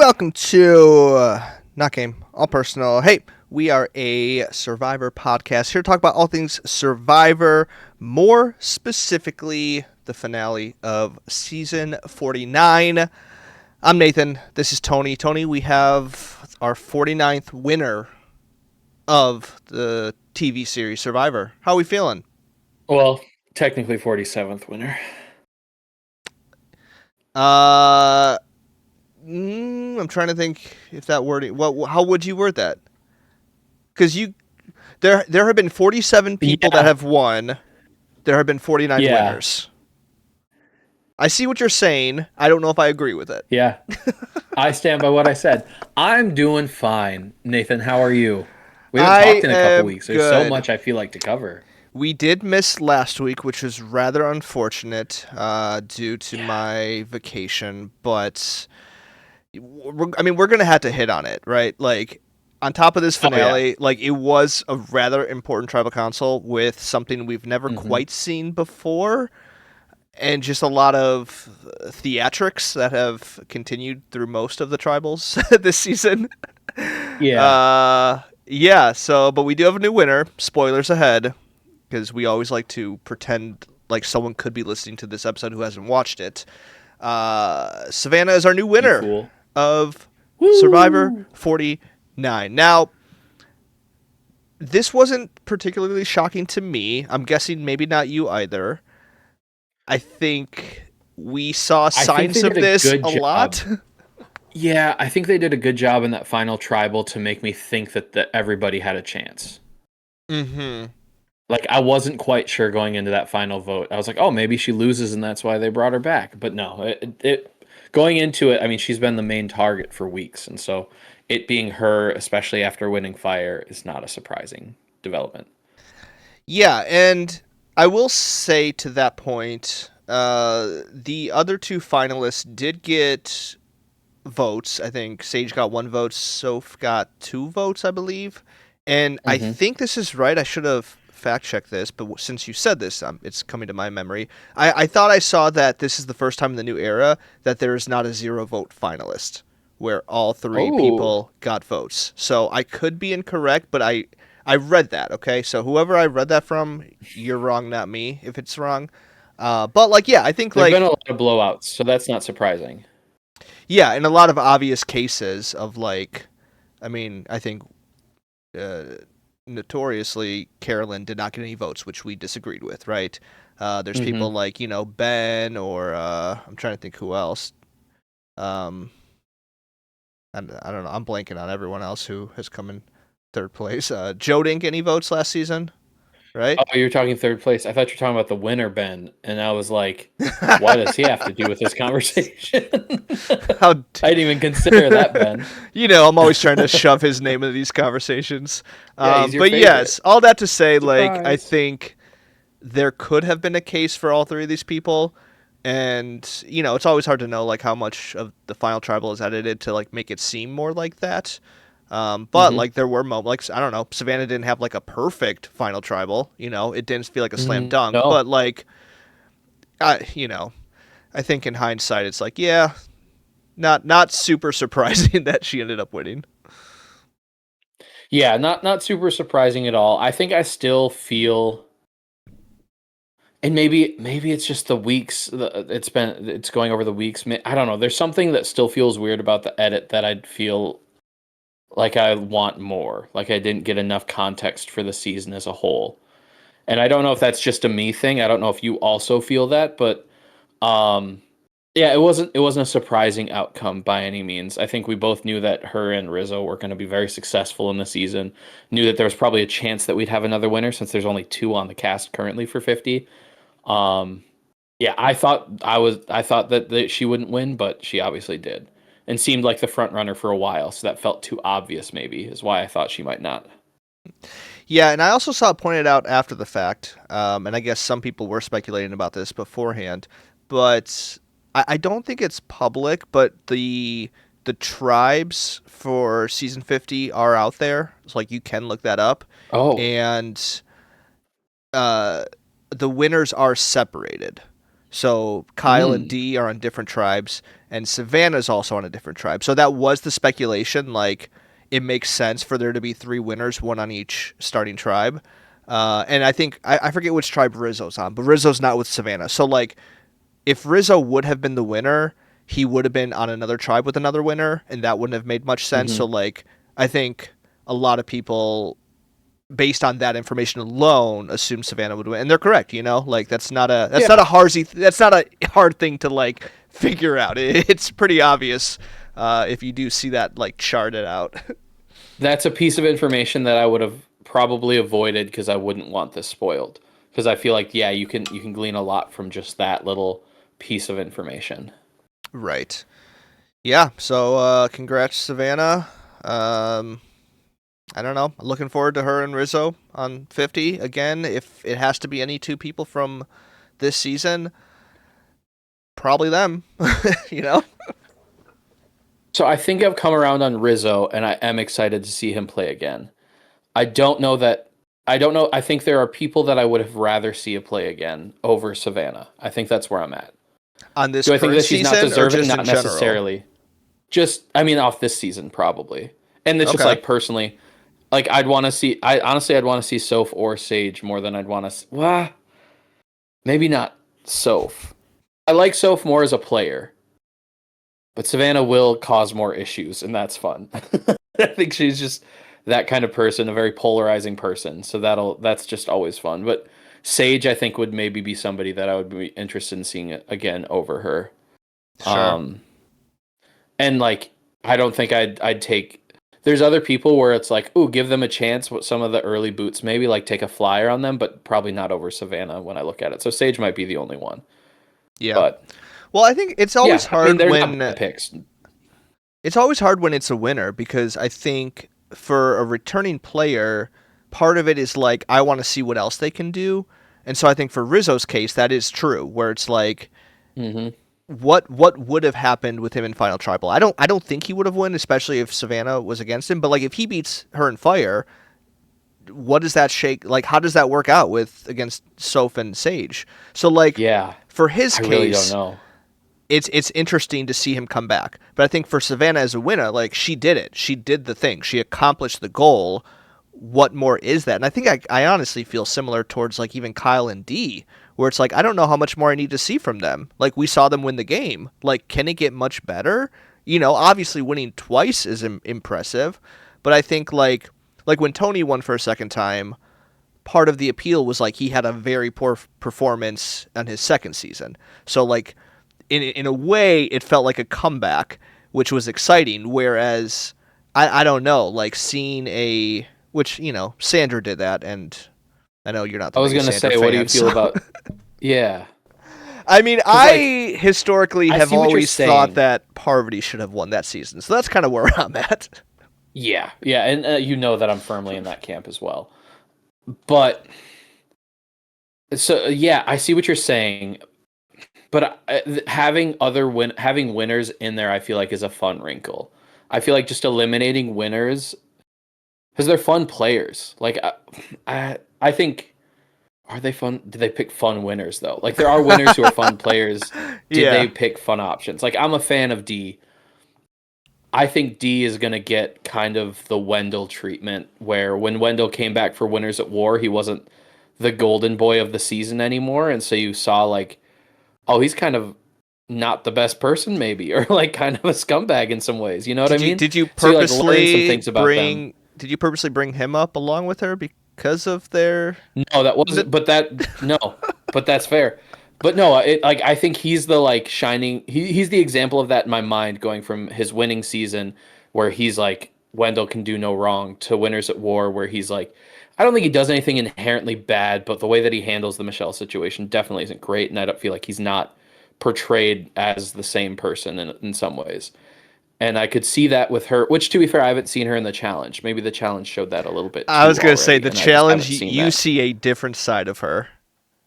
Welcome to Not Game, All Personal. Hey, we are a Survivor podcast here to talk about all things Survivor, more specifically the finale of season 49. I'm Nathan. This is Tony. Tony, we have our 49th winner of the TV series Survivor. How are we feeling? Well, technically 47th winner. I'm trying to think if that wording. How would you word that? Because there have been 47 people that have won. There have been 49 winners. I see what you're saying. I don't know if I agree with it. Yeah. I stand by what I said. I'm doing fine. Nathan, how are you? We haven't talked in a couple weeks. There's so much I feel like to cover. We did miss last week, which was rather unfortunate due to my vacation. But, we're going to have to hit on it, right? Like, on top of this finale, it was a rather important tribal council with something we've never quite seen before. And just a lot of theatrics that have continued through most of the tribals this season. Yeah. But we do have a new winner. Spoilers ahead, because we always like to pretend like someone could be listening to this episode who hasn't watched it. Savannah is our new winner of Survivor 49. Now, this wasn't particularly shocking to me. I'm guessing maybe not you either. I think we saw signs of this a lot. Yeah, I think they did a good job in that final tribal to make me think that everybody had a chance. Mm-hmm. Like, I wasn't quite sure going into that final vote. I was like, oh, maybe she loses and that's why they brought her back. But no, going into it, I mean, she's been the main target for weeks. And so it being her, especially after winning Fire, is not a surprising development. Yeah, and I will say to that point, the other two finalists did get votes. I think Sage got 1 vote, Soph got 2 votes, I believe. And I think this is right. I should have fact-checked this, but since you said this, it's coming to my memory. I thought I saw that this is the first time in the new era that there is not a 0-vote finalist, where all 3 people got votes. So I could be incorrect, but I read that, okay? So whoever I read that from, you're wrong, not me, if it's wrong. But, I think, There's been a lot of blowouts, so that's not surprising. Yeah, in a lot of obvious cases of, I think notoriously Carolyn did not get any votes, which we disagreed with, right? There's people like, Ben, or I'm trying to think who else. I don't know. I'm blanking on everyone else who has come in third place. Joe didn't get any votes last season, right? Oh, you're talking third place. I thought you were talking about the winner, Ben, and I was like, "Why does he have to do with this conversation?" I didn't even consider that, Ben. I'm always trying to shove his name into these conversations. He's your but favorite. Yes, all that to say, Surprise. I think there could have been a case for all 3 of these people. And, it's always hard to know, how much of the final tribal is edited to, make it seem more like that. But, there were moments, I don't know, Savannah didn't have, a perfect final tribal. It didn't feel like a slam dunk. No. But, I think in hindsight, it's not super surprising that she ended up winning. Yeah, not super surprising at all. I think I still feel... And maybe it's just the weeks. It's going over the weeks. I don't know. There's something that still feels weird about the edit that I'd feel like I want more. Like I didn't get enough context for the season as a whole. And I don't know if that's just a me thing. I don't know if you also feel that, but yeah, it wasn't a surprising outcome by any means. I think we both knew that her and Rizzo were going to be very successful in the season. Knew that there was probably a chance that we'd have another winner since there's only 2 on the cast currently for 50. Yeah, I thought that she wouldn't win, but she obviously did, and seemed like the front runner for a while. So that felt too obvious. Maybe is why I thought she might not. Yeah, and I also saw it pointed out after the fact, and I guess some people were speculating about this beforehand, but I don't think it's public. But the tribes for season 50 are out there, so you can look that up. Oh, and the winners are separated. So Kyle and Mm. Dee are on different tribes, and Savannah's also on a different tribe. So that was the speculation. Like, it makes sense for there to be three winners, one on each starting tribe. And I think I forget which tribe Rizzo's on, but Rizzo's not with Savannah. So like, if Rizzo would have been the winner, he would have been on another tribe with another winner, and that wouldn't have made much sense. Hmm. So like, I think a lot of people, based on that information alone, assume Savannah would win, and they're correct. You know, like that's Yeah, not a hard thing to like figure out. It's pretty obvious if you do see that like charted out. that's a piece of information that I would have probably avoided because I wouldn't want this spoiled. Because I feel like yeah, you can glean a lot from just that little piece of information. Right. Yeah. So congrats, Savannah. Um, I don't know. Looking forward to her and Rizzo on 50 again. If it has to be any two people from this season, probably them. you know. So I think I've come around on Rizzo, and I am excited to see him play again. I don't know that. I don't know. I think there are people that I would have rather see a play again over Savannah. I think that's where I'm at. On this Do I think current that she's not season or deserving? just in Not general? necessarily. Just, I mean, off this season probably. And it's just Okay. like personally, like I'd want to see. I honestly, I'd want to see Soph or Sage more than I'd want to. Well, maybe not Soph. I like Soph more as a player, but Savannah will cause more issues, and that's fun. I think she's just that kind of person, a very polarizing person. So that's just always fun. But Sage, I think, would maybe be somebody that I would be interested in seeing again over her. Sure. Um, and like, I don't think I'd take. There's other people where it's like, ooh, give them a chance with some of the early boots, maybe like take a flyer on them, but probably not over Savannah when I look at it. So Sage might be the only one. Yeah. But Well, I think yeah, I mean, they're not bad picks. it's always hard when it's a winner because I think for a returning player, part of it is like I want to see what else they can do. And so I think for Rizzo's case that is true where it's like Hmm. what would have happened with him in Final Tribal? I don't think he would have won, especially if Savannah was against him. But like if he beats her in Fire, what does that shake? Like how does that work out with against Soph and Sage? So like Yeah, for his I really don't case, know. it's interesting to see him come back. But I think for Savannah as a winner, like she did it. She did the thing. She accomplished the goal. What more is that? And I think I honestly feel similar towards like even Kyle and Dee, where it's like I don't know how much more I need to see from them. Like we saw them win the game. Like can it get much better? You know, obviously winning twice is impressive, but I think like when Tony won for a second time, part of the appeal was like he had a very poor performance on his second season. So like in a way, it felt like a comeback, which was exciting. Whereas I don't know, like seeing a which you know Sandra did that, and I know you're not I the was biggest gonna Sandra say, what do you fan, feel so about? Yeah, I mean because like I historically I have see what you're always thought saying. that Parvati should have won that season, so that's kind of where I'm at. Yeah, yeah, and you know that I'm firmly in that camp as well. But so yeah, I see what you're saying. But having winners in there, I feel like is a fun wrinkle. I feel like just eliminating winners because they're fun players. Like I think are they fun? Did they pick fun winners though? Like there are winners who are fun players. Did they Yeah. pick fun options? Like I'm a fan of D. I think D is gonna get kind of the Wendell treatment, where when Wendell came back for Winners at War, he wasn't the golden boy of the season anymore, and so you saw like, oh, he's kind of not the best person maybe, or like kind of a scumbag in some ways. You know what I mean? Did you So you like learn some things about them. did you purposely bring him up along with her because of their No, that wasn't. But that no, but that's fair. But no, it like I think he's the like shining. He's the example of that in my mind, going from his winning season where he's like Wendell can do no wrong to Winners at War, where he's like, I don't think he does anything inherently bad, but the way that he handles the Michelle situation definitely isn't great, and I don't feel like he's not portrayed as the same person in some ways. And I could see that with her, which to be fair, I haven't seen her in the challenge. Maybe the challenge showed that a little bit I was too gonna say already, the and I just challenge. haven't seen You that. see a different side of her.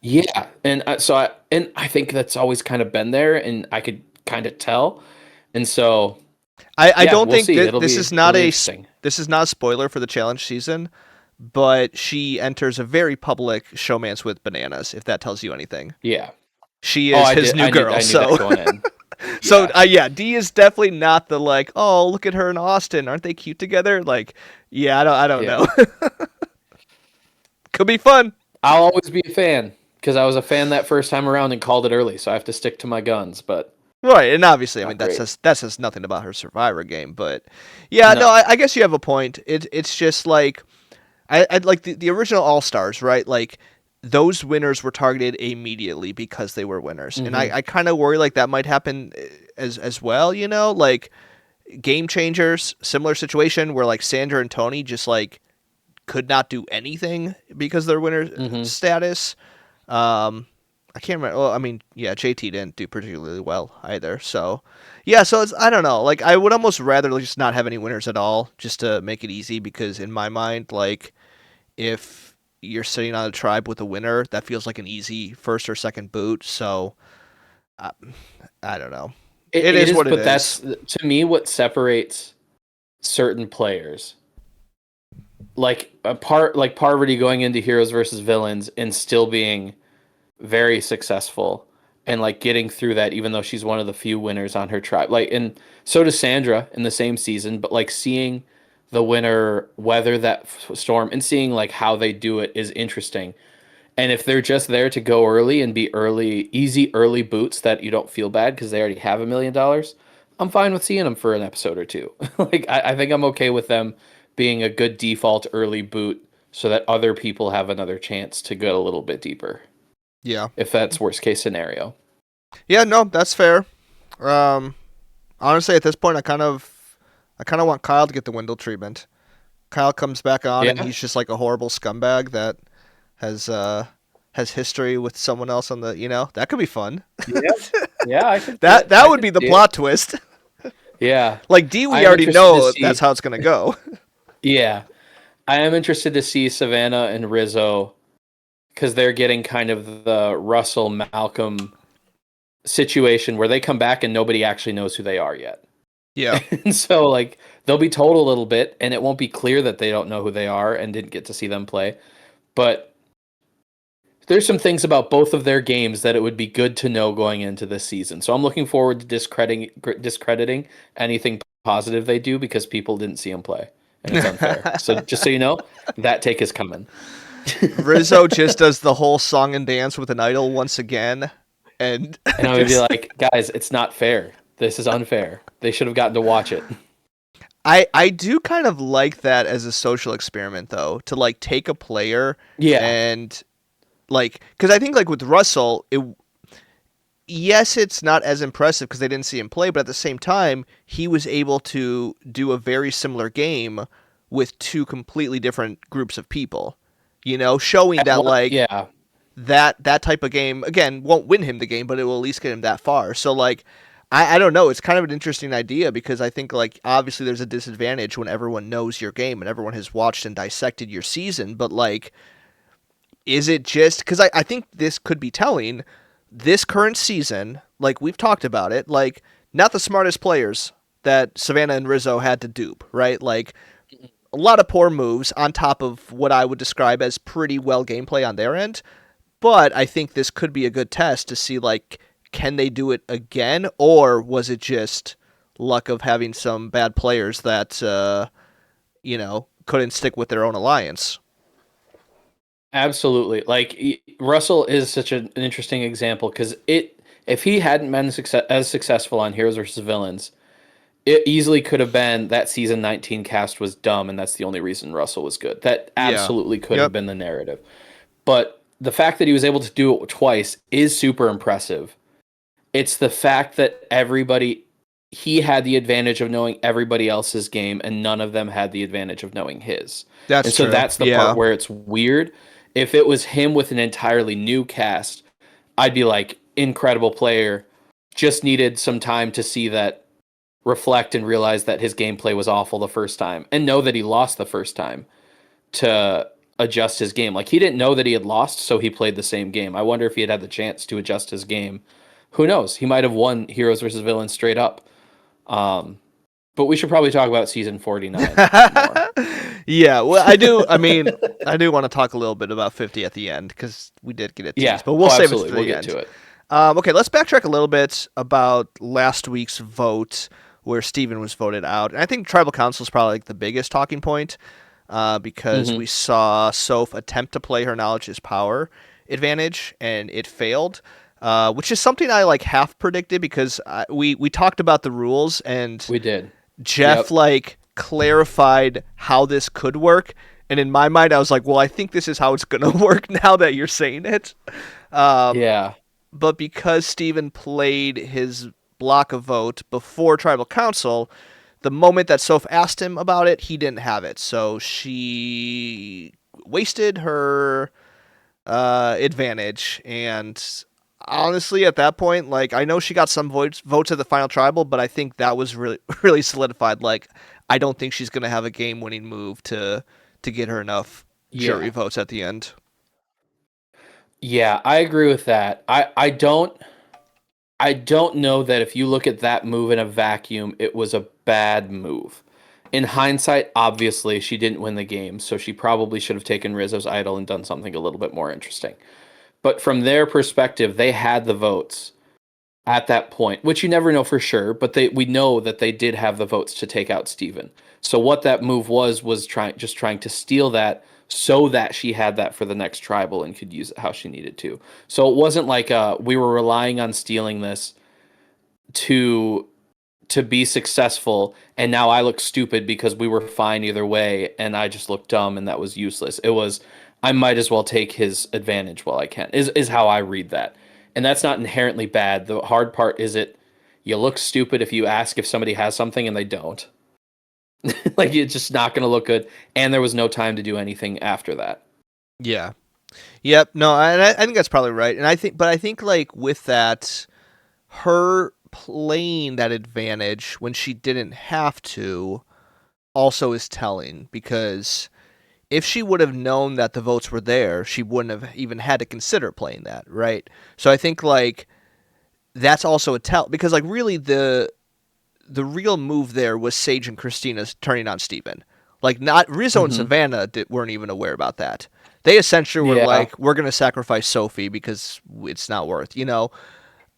Yeah, and I think that's always kind of been there, and I could kind of tell, and so I yeah, don't we'll think see. that this is It'll not be a interesting. this is not a spoiler for the challenge season, but she enters a very public showmance with bananas. If that tells you anything. Yeah, she Oh, is his new girl. I knew that So going in. so Yeah. yeah, Dee is definitely not the like, oh, look at her and Austin, aren't they cute together? Like, yeah, I don't Yeah. know. Could be fun. I'll always be a fan because I was a fan that first time around and called it early, so I have to stick to my guns. But Right, and obviously, I mean not great. that says nothing about her Survivor game, but yeah, no, No. I guess you have a point. It's just like I like the original All Stars, right? Like those winners were targeted immediately because they were winners, and Hmm. I kind of worry like that might happen as well. You know, like Game Changers, similar situation where like Sandra and Tony just like could not do anything because of their winner Hmm. status. Um, I can't remember. Well, I mean, yeah, JT didn't do particularly well either. So, yeah, so it's I don't know. Like, I would almost rather just not have any winners at all, just to make it easy. Because in my mind, like, if you're sitting on a tribe with a winner, that feels like an easy first or second boot. So, I, I don't know. It It is is, what it but that's is. to me what separates certain players. Like like Parvati going into Heroes versus Villains and still being very successful and like getting through that even though she's one of the few winners on her tribe. Like and so does Sandra in the same season, but like seeing the winner weather that storm and seeing like how they do it is interesting. And if they're just there to go early and be early, easy early boots that you don't feel bad because they already have $1 million, I'm fine with seeing them for an episode or two. Like I think I'm okay with them being a good default early boot so that other people have another chance to go a little bit deeper. Yeah. If that's worst case scenario. Yeah, no, that's fair. Um, Honestly, at this point, I kind of want Kyle to get the Wendell treatment. Kyle comes back on and Yeah. he's just like a horrible scumbag that has has history with someone else on the, that could be fun. Yeah. Yeah, I could see That it. that I would could be the see it. plot twist. Yeah. Like D, I we am already interested to know that's see. how it's gonna go. Yeah. I am interested to see Savannah and Rizzo because they're getting kind of the Russell Malcolm situation where they come back and nobody actually knows who they are yet. Yeah. And so like they'll be told a little bit and it won't be clear that they don't know who they are and didn't get to see them play. But there's some things about both of their games that it would be good to know going into this season. So I'm looking forward to discrediting anything positive they do because people didn't see them play and it's unfair. So just so you know, that take is coming. Rizzo just does the whole song and dance with an idol once again, and And I would be just like, guys, it's not fair. This is unfair. They should have gotten to watch it. I do kind of like that as a social experiment though, to like take a player Yeah. and like because I think like with Russell, yes, it's not as impressive because they didn't see him play, but at the same time, he was able to do a very similar game with two completely different groups of people. Showing that like Yeah. that type of game again won't win him the game, but it will at least get him that far. So like I don't know, it's kind of an interesting idea because I think like obviously there's a disadvantage when everyone knows your game and everyone has watched and dissected your season, but like is it just because I think this could be telling this current season, like we've talked about it, like not the smartest players that Savannah and Rizzo had to dupe, right? Like a lot of poor moves on top of what I would describe as pretty well gameplay on their end. But I think this could be a good test to see like can they do it again or was it just luck of having some bad players that couldn't stick with their own alliance. Absolutely. Like Russell is such an interesting example because if he hadn't been as successful on Heroes versus Villains, it easily could have been that season 19 cast was dumb and that's the only reason Russell was good. That Yeah. absolutely could have Yep. been the narrative. But the fact that he was able to do it twice is super impressive. It's the fact that he had the advantage of knowing everybody else's game and none of them had the advantage of knowing his. And That's so true. that's the part Yeah. where it's weird. If it was him with an entirely new cast, I'd be like, incredible player, just needed some time to see that, reflect and realize that his gameplay was awful the first time and know that he lost the first time to adjust his game. Like he didn't know that he had lost, so he played the same game. I wonder if he had the chance to adjust his game. Who knows? He might have won Heroes versus Villains straight up. But we should probably talk about season 49 more. Yeah, well, I do. I mean, I do want to talk a little bit about 50 at the end because we did get a tease, Yeah. but we'll Oh, save it absolutely. for We'll the get end. to it. Okay, let's backtrack a little bit about last week's vote where Steven was voted out. And I think tribal council is probably like the biggest talking point because Hmm. we saw Soph attempt to play her knowledge is power advantage and it failed, which is something I like half predicted because we talked about the rules and We did. Jeff Yep. like clarified how this could work. And in my mind, I was like, well, I think this is how it's going to work now that you're saying it. Um, Yeah. but because Steven played his block of vote before tribal council, the moment that Soph asked him about it, he didn't have it. So she wasted her advantage. And honestly, at that point, like I know she got some votes at the final tribal, but I think that was really really solidified. Like I don't think she's gonna have a game winning move to get her enough jury Yeah. votes at the end. Yeah, I agree with that. I don't know that if you look at that move in a vacuum, it was a bad move. In hindsight, obviously she didn't win the game, so she probably should have taken Rizzo's idol and done something a little bit more interesting. But from their perspective, they had the votes at that point, which you never know for sure, but we know that they did have the votes to take out Steven. So what that move was trying to steal that so that she had that for the next tribal and could use it how she needed to. So it wasn't like we were relying on stealing this to be successful and now I look stupid because we were fine either way and I just looked dumb and that was useless. It was I might as well take his advantage while I can. Is how I read that. And that's not inherently bad. The hard part is you look stupid if you ask if somebody has something and they don't. Like it's just not going to look good and there was no time to do anything after that. Yeah. Yep. No, I think that's probably right. And I think like with that, her playing that advantage when she didn't have to also is telling because if she would have known that the votes were there, she wouldn't have even had to consider playing that, right? So I think like that's also a tell because like really the real move there was Sage and Christina's turning on Steven. Like not Rizzo and Hmm. Savannah weren't even aware about that. They essentially were Yeah. like, "We're gonna sacrifice Sophie because it's not worth," you know.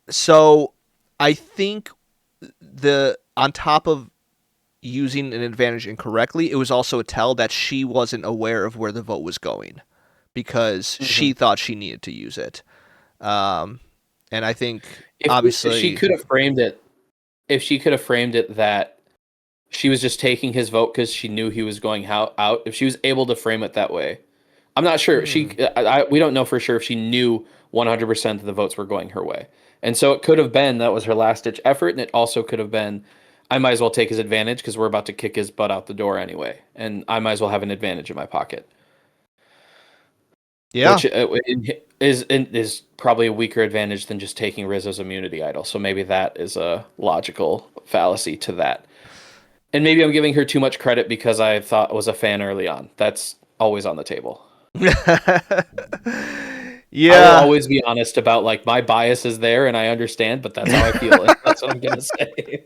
So I think the on top of using an advantage incorrectly, it was also a tell that she wasn't aware of where the vote was going because Hmm. she thought she needed to use it. Um, and I think If she obviously, could have framed it if she could have framed it that she was just taking his vote because she knew he was going out. If she was able to frame it that way, I'm not sure. hmm, We don't know for sure if she knew 100% of the votes were going her way, and so it could have been that was her last ditch effort, and it also could have been, I might as well take his advantage because we're about to kick his butt out the door anyway, and I might as well have an advantage in my pocket, yeah, which is probably a weaker advantage than just taking Rizzo's immunity idol. So maybe that is a logical fallacy to that. And maybe I'm giving her too much credit because I thought was a fan early on. That's always on the table. I will yeah. always be honest about like my bias is there and I understand, but that's how I feel. And that's what I'm gonna say.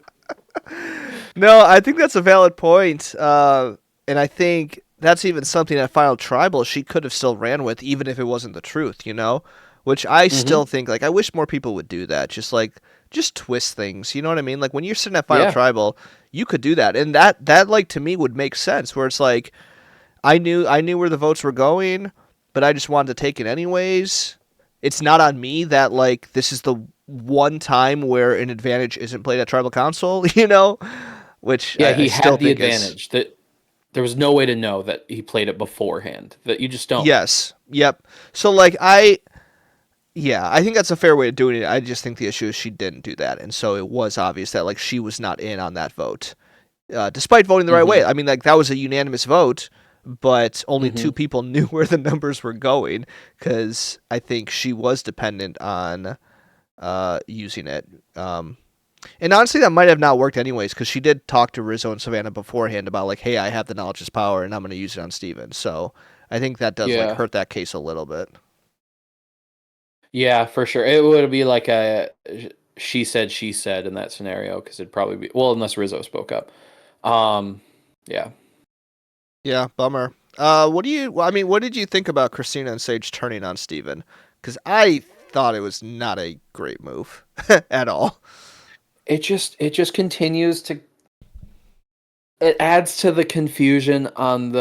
No, I think that's a valid point. And I think that's even something at Final Tribal she could have still ran with, even if it wasn't the truth, you know? Which I Hmm. still think, like, I wish more people would do that. Just twist things. You know what I mean? Like, when you're sitting at Final Yeah. Tribal, you could do that. And like, to me would make sense, where it's like, I knew where the votes were going, but I just wanted to take it anyways. It's not on me that, like, this is the one time where an advantage isn't played at Tribal Council, you know? Which Yeah, I he still had the think is advantage. That there was no way to know that he played it beforehand. That you just don't. yes, yep. So yeah, I think that's a fair way of doing it. I just think the issue is she didn't do that, and so it was obvious that like she was not in on that vote, despite voting the right way. Hmm. I mean, like that was a unanimous vote, but only two Hmm. people knew where the numbers were going because I think she was dependent on using it. And honestly, that might have not worked anyways, because she did talk to Rizzo and Savannah beforehand about like, hey, I have the knowledge is power, and I'm going to use it on Steven. So I think that does like Yeah. hurt that case a little bit. Yeah, for sure. It would be like a she said in that scenario because it'd probably be well unless Rizzo spoke up. Um, yeah. Yeah, bummer. What do you? Well, I mean, what did you think about Christina and Sage turning on Steven? Because I thought it was not a great move at all. It just continues to, it adds to the confusion on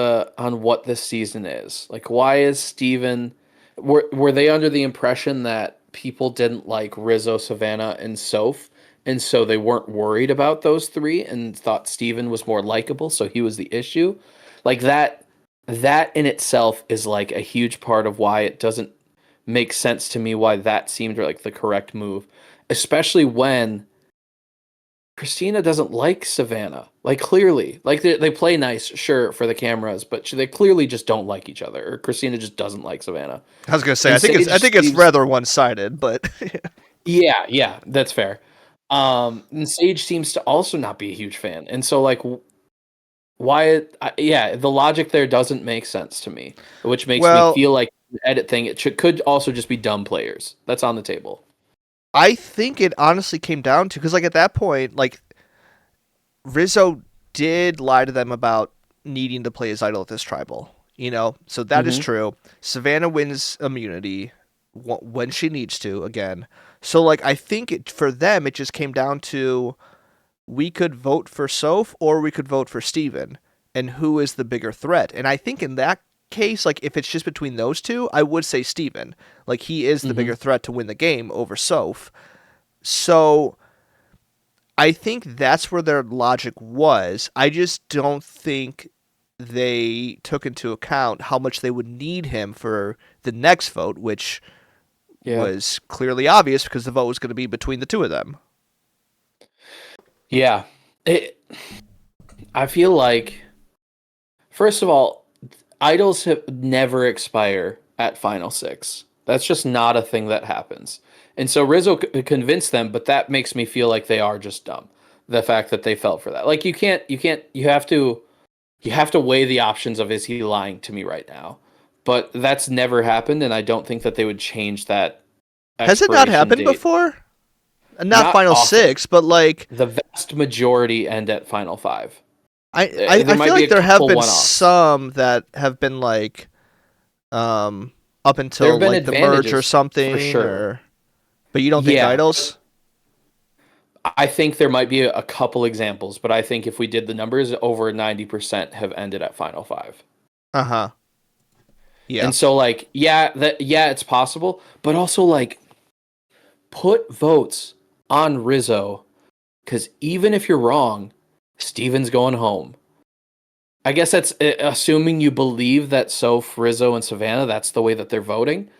what this season is. Like, why is Steven, were they under the impression that people didn't like Rizzo, Savannah, and Soph, and so they weren't worried about those three and thought Steven was more likable, so he was the issue? Like that in itself is like a huge part of why it doesn't make sense to me why that seemed like the correct move, especially when Christina doesn't like Savannah. Like, clearly, like they play nice, sure, for the cameras, but they clearly just don't like each other. Or Christina just doesn't like Savannah. I was gonna say, And I think it's seems, rather one sided, but yeah, that's fair. And Sage seems to also not be a huge fan, and so like, why? Yeah, the logic there doesn't make sense to me, which makes me feel like the edit thing. Could also just be dumb players. That's on the table. I think it honestly came down to, because like at that point, like Rizzo did lie to them about needing to play his idol at this tribal, so that is true. Savannah wins immunity when she needs to again. So like I think for them it just came down to, we could vote for Soph or we could vote for Steven, and who is the bigger threat. And I think in that case, like if it's just between those two, I would say Steven. Like he is the bigger threat to win the game over Soph. So I think that's where their logic was. I just don't think they took into account how much they would need him for the next vote, which was clearly obvious because the vote was going to be between the two of them. Yeah. I feel like, first of all, idols have never expire at Final Six. That's just not a thing that happens. And so Rizzo convinced them, but that makes me feel like they are just dumb. The fact that they fell for that. Like, you have to weigh the options of, is he lying to me right now? But that's never happened, and I don't think that they would change that. Has it not happened before? Not Final often. Six, but like the vast majority end at Final Five. I feel like there have been some that have been like up until like the merge or something, for sure. But you don't think idols? I think there might be a couple examples, but I think if we did the numbers, over 90% have ended at Final Five. Uh-huh. Yeah. And so like, it's possible, but also like, put votes on Rizzo, because even if you're wrong, Steven's going home. I guess that's assuming you believe that Soph, Rizzo, and Savannah, that's the way that they're voting.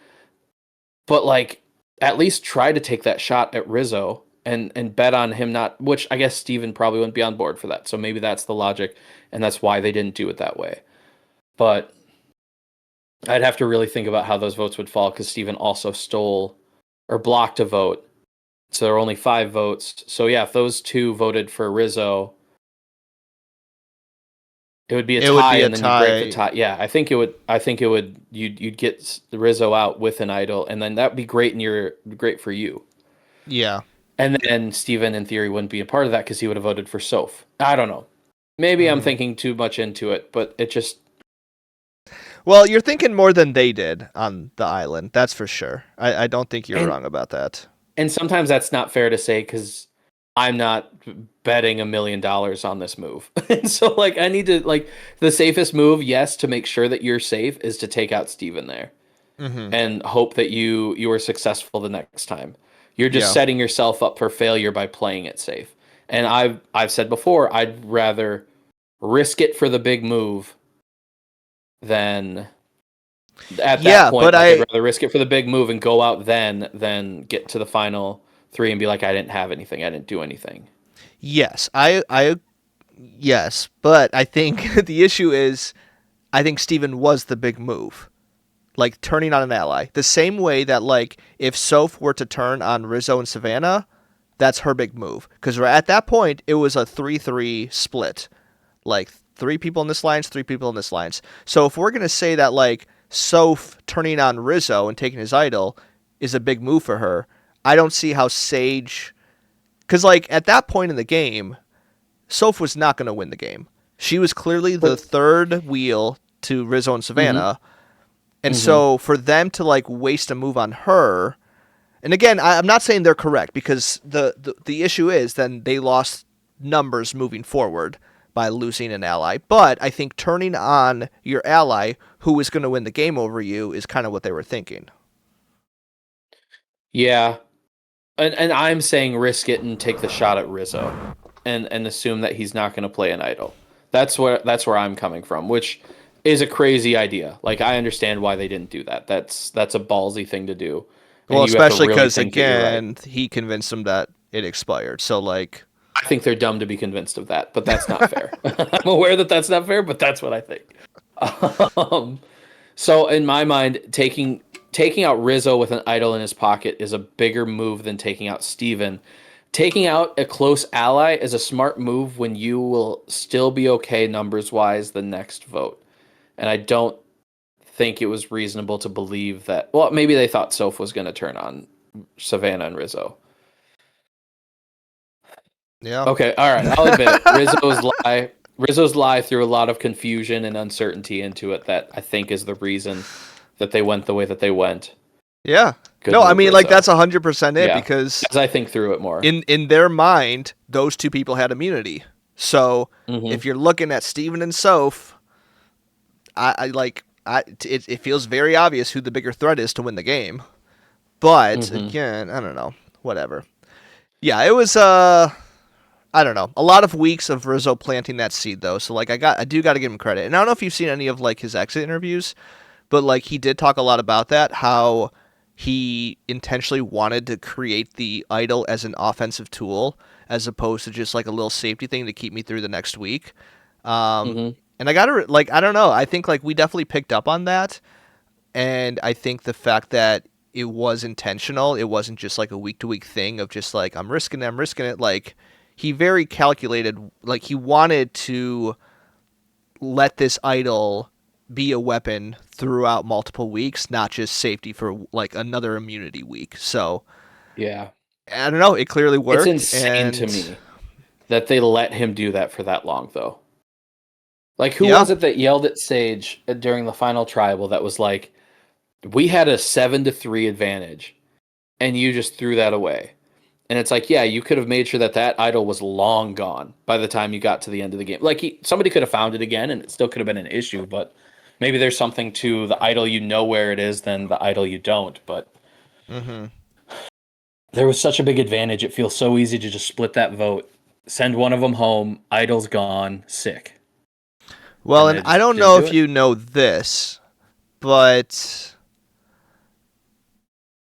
But like, at least try to take that shot at Rizzo and bet on him not, which I guess Steven probably wouldn't be on board for that. So maybe that's the logic, and that's why they didn't do it that way. But I'd have to really think about how those votes would fall, because Steven also stole or blocked a vote. So there were only 5 votes. So yeah, if those two voted for Rizzo, it would be a tie, and then you break the tie. Yeah, I think it would. You'd get the Rizzo out with an idol, and then that'd be great, and great for you. Yeah. And then Steven, in theory, wouldn't be a part of that because he would have voted for Soph. I don't know. Maybe I'm thinking too much into it, but it just. Well, you're thinking more than they did on the island. That's for sure. I don't think you're wrong about that. And sometimes that's not fair to say, because I'm not betting $1 million on this move. And so like, I need to, like, the safest move, yes, to make sure that you're safe, is to take out Steven there and hope that you are successful the next time. You're just setting yourself up for failure by playing it safe. And I've said before, I'd rather risk it for the big move than at that point. But I'd rather risk it for the big move and go out than get to the final 3 and be like, I didn't have anything, I didn't do anything. Yes, yes, but I think the issue is, I think Steven was the big move. Like, turning on an ally. The same way that, like, if Soph were to turn on Rizzo and Savannah, that's her big move. Because at that point, it was a 3-3 split. Like, 3 people in this lines, 3 people in this lines. So if we're going to say that, like, Soph turning on Rizzo and taking his idol is a big move for her, I don't see how Sage... Because, like, at that point in the game, Soph was not going to win the game. She was clearly the third wheel to Rizzo and Savannah. And so for them to, like, waste a move on her, And again, I'm not saying they're correct because the issue is then they lost numbers moving forward by losing an ally. But I think turning on your ally who is going to win the game over you is kind of what they were thinking. Yeah, and I'm saying risk it and take the shot at Rizzo, and assume that he's not going to play an idol. That's where I'm coming from, which is a crazy idea. Like I understand why they didn't do that. That's a ballsy thing to do, Well, and you have to especially really because think that you're right. again, he convinced them that it expired. So like, I think they're dumb to be convinced of that, but that's not fair. I'm aware that that's not fair, but that's what I think. Um, so in my mind, taking out Rizzo with an idol in his pocket is a bigger move than taking out Steven. Taking out a close ally is a smart move when you will still be okay numbers wise the next vote. And I don't think it was reasonable to believe that. Well, maybe they thought Soph was going to turn on Savannah and Rizzo. yeah, Okay, all right, I'll admit it. Rizzo's lie threw a lot of confusion and uncertainty into it that I think is the reason that they went the way that they went. yeah. Good No, I move, mean like Rizzo. that's 100% it Yeah, because as I think through it more. in their mind, those two people had immunity. So Hmm. if you're looking at Steven and Soph, it feels very obvious who the bigger threat is to win the game. But Hmm. again, I don't know. Whatever. Yeah, it was I don't know. A lot of weeks of Rizzo planting that seed though. So like I do got to give him credit. And I don't know if you've seen any of like his exit interviews, but like he did talk a lot about that, how he intentionally wanted to create the idol as an offensive tool as opposed to just like a little safety thing to keep me through the next week. Um Hmm. and I got to like I don't know. I think like we definitely picked up on that, and I think the fact that it was intentional, it wasn't just like a week to week thing of just like I'm risking it. Like he very calculated, like he wanted to let this idol be a weapon throughout multiple weeks, not just safety for like another immunity week. So Yeah, I don't know, it clearly it's worked, insane to and me that they let him do that for that long, though. Like, who yeah, was it that yelled at Sage during the final tribal that was like, "We had a 7-3 advantage, and you just threw that away." And it's like, yeah, you could have made sure that that idol was long gone by the time you got to the end of the game. Like somebody could have found it again, and it still could have been an issue. But maybe there's something to the idol you know where it is than the idol you don't. But mm-hmm. there was such a big advantage. It feels so easy to just split that vote, send one of them home. Idol's gone, sick, Well, and and they I just don't didn't know do if it. you know this, but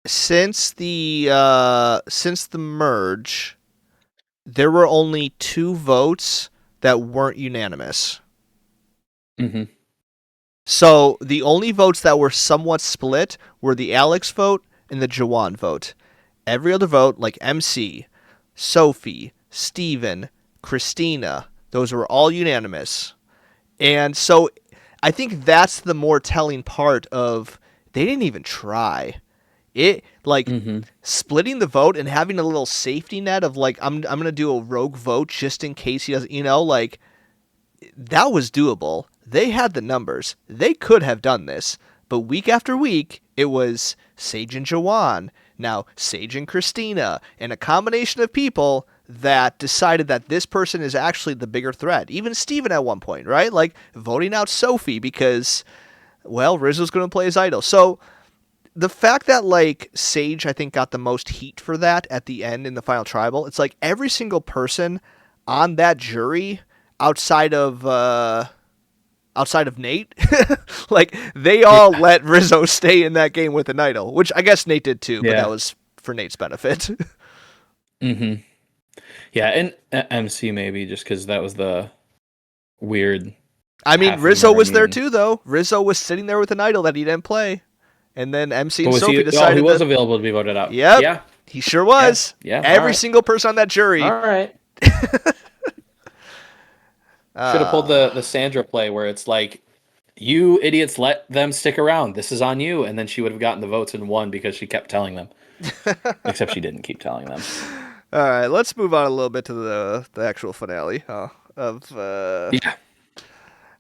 since the merge, there were only two votes that weren't unanimous. Hmm. So the only votes that were somewhat split were the Alex vote and the Jawan vote. Every other vote, like MC, Sophie, Steven, Christina, those were all unanimous. And so I think that's the more telling part of they didn't even try. It like Hmm. splitting the vote and having a little safety net of like I'm gonna do a rogue vote just in case he doesn't, like that was doable. They had the numbers. They could have done this. But week after week, it was Sage and Jawan, now Sage and Christina, and a combination of people that decided that this person is actually the bigger threat. Even Steven at one point, right? Like voting out Sophie because, well, Rizzo's going to play his idol. So the fact that like Sage, I think, got the most heat for that at the end in the final tribal, it's like every single person on that jury outside of Nate, like they all Yeah. let Rizzo stay in that game with an idol, which I guess Nate did too, but that Yeah. was for Nate's benefit. Hmm. Yeah, and MC maybe just because that was the weird I mean, half of them Rizzo are was there immune. too, though. Rizzo was sitting there with an idol that he didn't play, and then MC But and was Sophie he? Oh, he decided was to. available to be voted out. Yep, Yeah, he sure yeah, was. yeah. All Every right, single person on that all jury. right. Should have pulled Uh, the Sandra play where it's like, you idiots let them stick around. This is on you, and then she would have gotten the votes and won because she kept telling them. Except she didn't keep telling them. all right, let's move on a little bit to the actual finale of Yeah.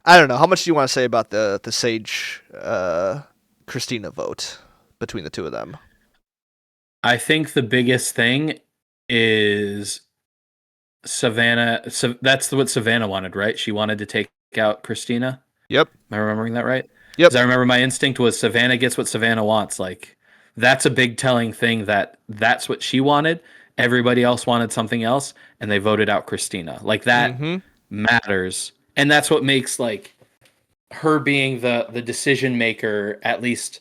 I don't know. How much do you want to say about the Sage Christina vote between the two of them? I think the biggest thing is Savannah. So that's what Savannah wanted, right? She wanted to take out Christina. Yep. Am I remembering that right? Yep. Because I remember my instinct was Savannah gets what Savannah wants. Like that's a big telling thing that that's what she wanted. Everybody else wanted something else, and they voted out Christina. Like that Mm-hmm. matters, and that's what makes like her being the decision maker, at least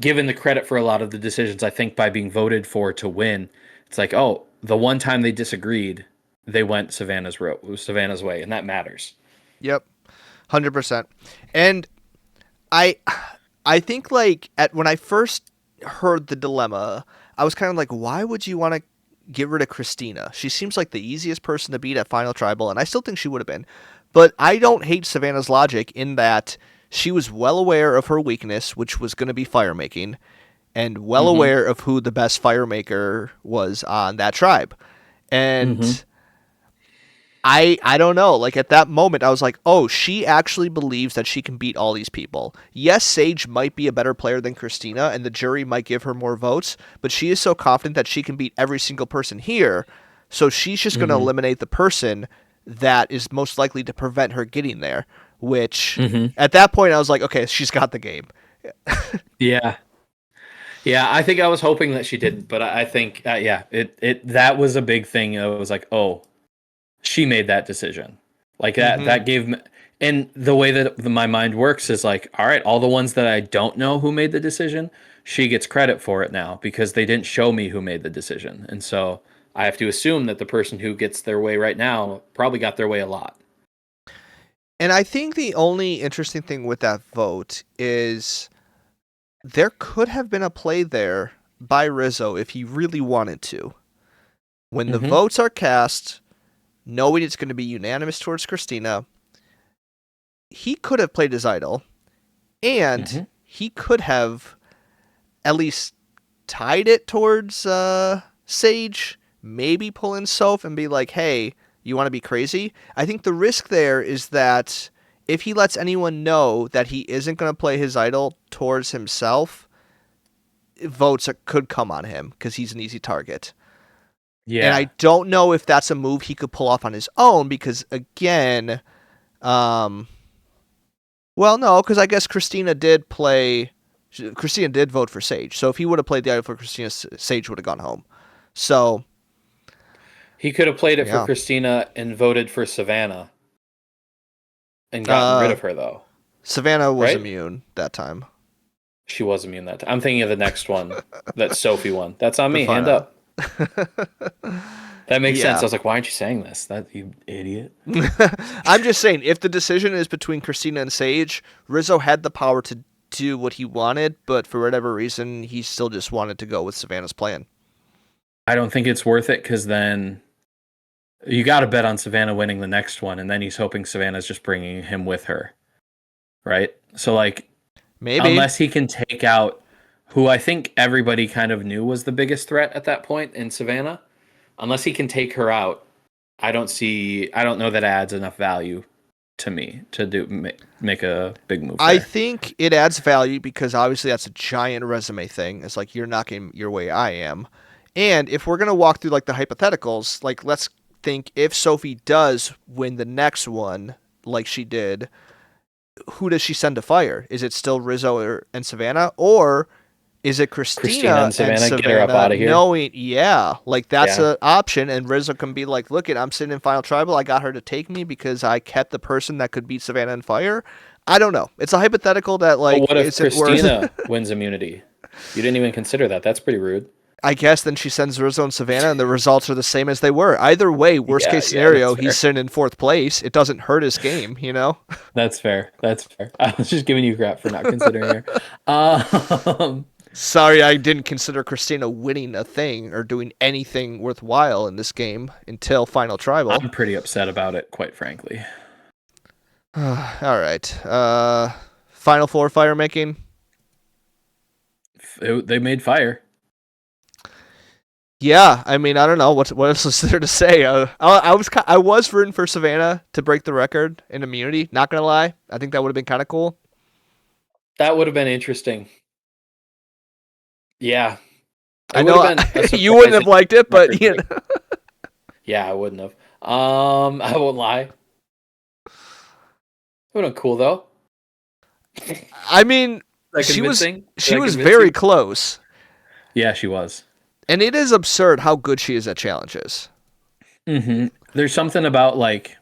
given the credit for a lot of the decisions. I think by being voted for to win, it's like oh, the one time they disagreed, they went Savannah's way, and that matters. Yep. 100%. And I I think like at when I first heard the dilemma, I was kind of like, why would you want to get rid of Christina? She seems like the easiest person to beat at Final Tribal, and I still think she would have been. But I don't hate Savannah's logic in that she was well aware of her weakness, which was going to be fire making, and well Mm-hmm. aware of who the best fire maker was on that tribe. Mm-hmm. And I don't know. Like at that moment, I was like, oh, she actually believes that she can beat all these people. Yes, Sage might be a better player than Christina, and the jury might give her more votes, but she is so confident that she can beat every single person here. So she's just going to Mm-hmm. eliminate the person that is most likely to prevent her getting there. Which Mm-hmm. at that point, I was like, okay, she's got the game. Yeah. Yeah, I think I was hoping that she didn't, but I think yeah, it that was a big thing. It was like, oh, she made that decision. Like Mm-hmm. that gave me, and the way that my mind works is like, all right, all the ones that I don't know who made the decision, she gets credit for it now because they didn't show me who made the decision, and so I have to assume that the person who gets their way right now probably got their way a lot. And I think the only interesting thing with that vote is there could have been a play there by Rizzo if he really wanted to. When the Mm-hmm. votes are cast, knowing it's going to be unanimous towards Christina, he could have played his idol, and Mm-hmm. he could have at least tied it towards Sage, maybe pull in Soph and be like, hey, you want to be crazy? I think the risk there is that if he lets anyone know that he isn't going to play his idol towards himself, votes could come on him because he's an easy target. And I Yeah, don't know if that's a move he could pull off on his own because, again, um, well, no, because I guess Christina did play. Christina did vote for Sage. So if he would have played the idol for Christina, Sage would have gone home. So, he could have played it for yeah. Christina and voted for Savannah and gotten rid Uh, of her though, Savannah was right? immune that time. She was immune that time. I'm thinking of the next one that Sophie won. That's on The me. Hand final. up. That makes sense. Yeah. I was like, why aren't you saying this? That you idiot. I'm just saying, if the decision is between Christina and Sage, Rizzo had the power to do what he wanted, but for whatever reason, he still just wanted to go with Savannah's plan. I don't think it's worth it because then you got to bet on Savannah winning the next one, and then he's hoping Savannah's just bringing him with her, right? So like, Maybe. unless he can take out who I think everybody kind of knew was the biggest threat at that point in Savannah, unless he can take her out, I don't know that adds enough value to me to make a big move I there. think it adds value because obviously that's a giant resume thing. It's like you're knocking your way, I am. And if we're gonna walk through like the hypotheticals, like let's think if Sophie does win the next one, like she did, who does she send to fire? Is it still Rizzo and Savannah, or is it Christina Christina and and Savannah, get her up Savannah out of here. knowing, yeah, like that's Yeah. an option, and Rizzo can be like, look it, I'm sitting in Final Tribal, I got her to take me because I kept the person that could beat Savannah in fire. I don't know. It's a hypothetical that But like what if isn't worth. Christina wins immunity? You didn't even consider that. That's pretty rude. I guess then she sends Rizzo and Savannah, and the results are the same as they were. Either way, worst Yeah, case yeah, scenario, that's he's fair. sitting in fourth place. It doesn't hurt his game, you know. That's fair. That's fair. I was just giving you crap for not considering her. Um, Sorry, I didn't consider Christina winning a thing or doing anything worthwhile in this game until Final Tribal. I'm pretty upset about it, quite frankly. All right. Final four fire making. They made fire. Yeah, I mean, I don't know what else is there to say. I was rooting for Savannah to break the record in immunity. Not gonna lie, I think that would have been kind of cool. That would have been interesting. Yeah. It I would know have been a you wouldn't have surprising liked it, but record you break. know. Yeah, I wouldn't have. I won't lie. It would have been cool though. I mean, That she was convincing? Did she I was convince very you? close, Yeah, she was. and it is absurd how good she is at challenges. There's something about like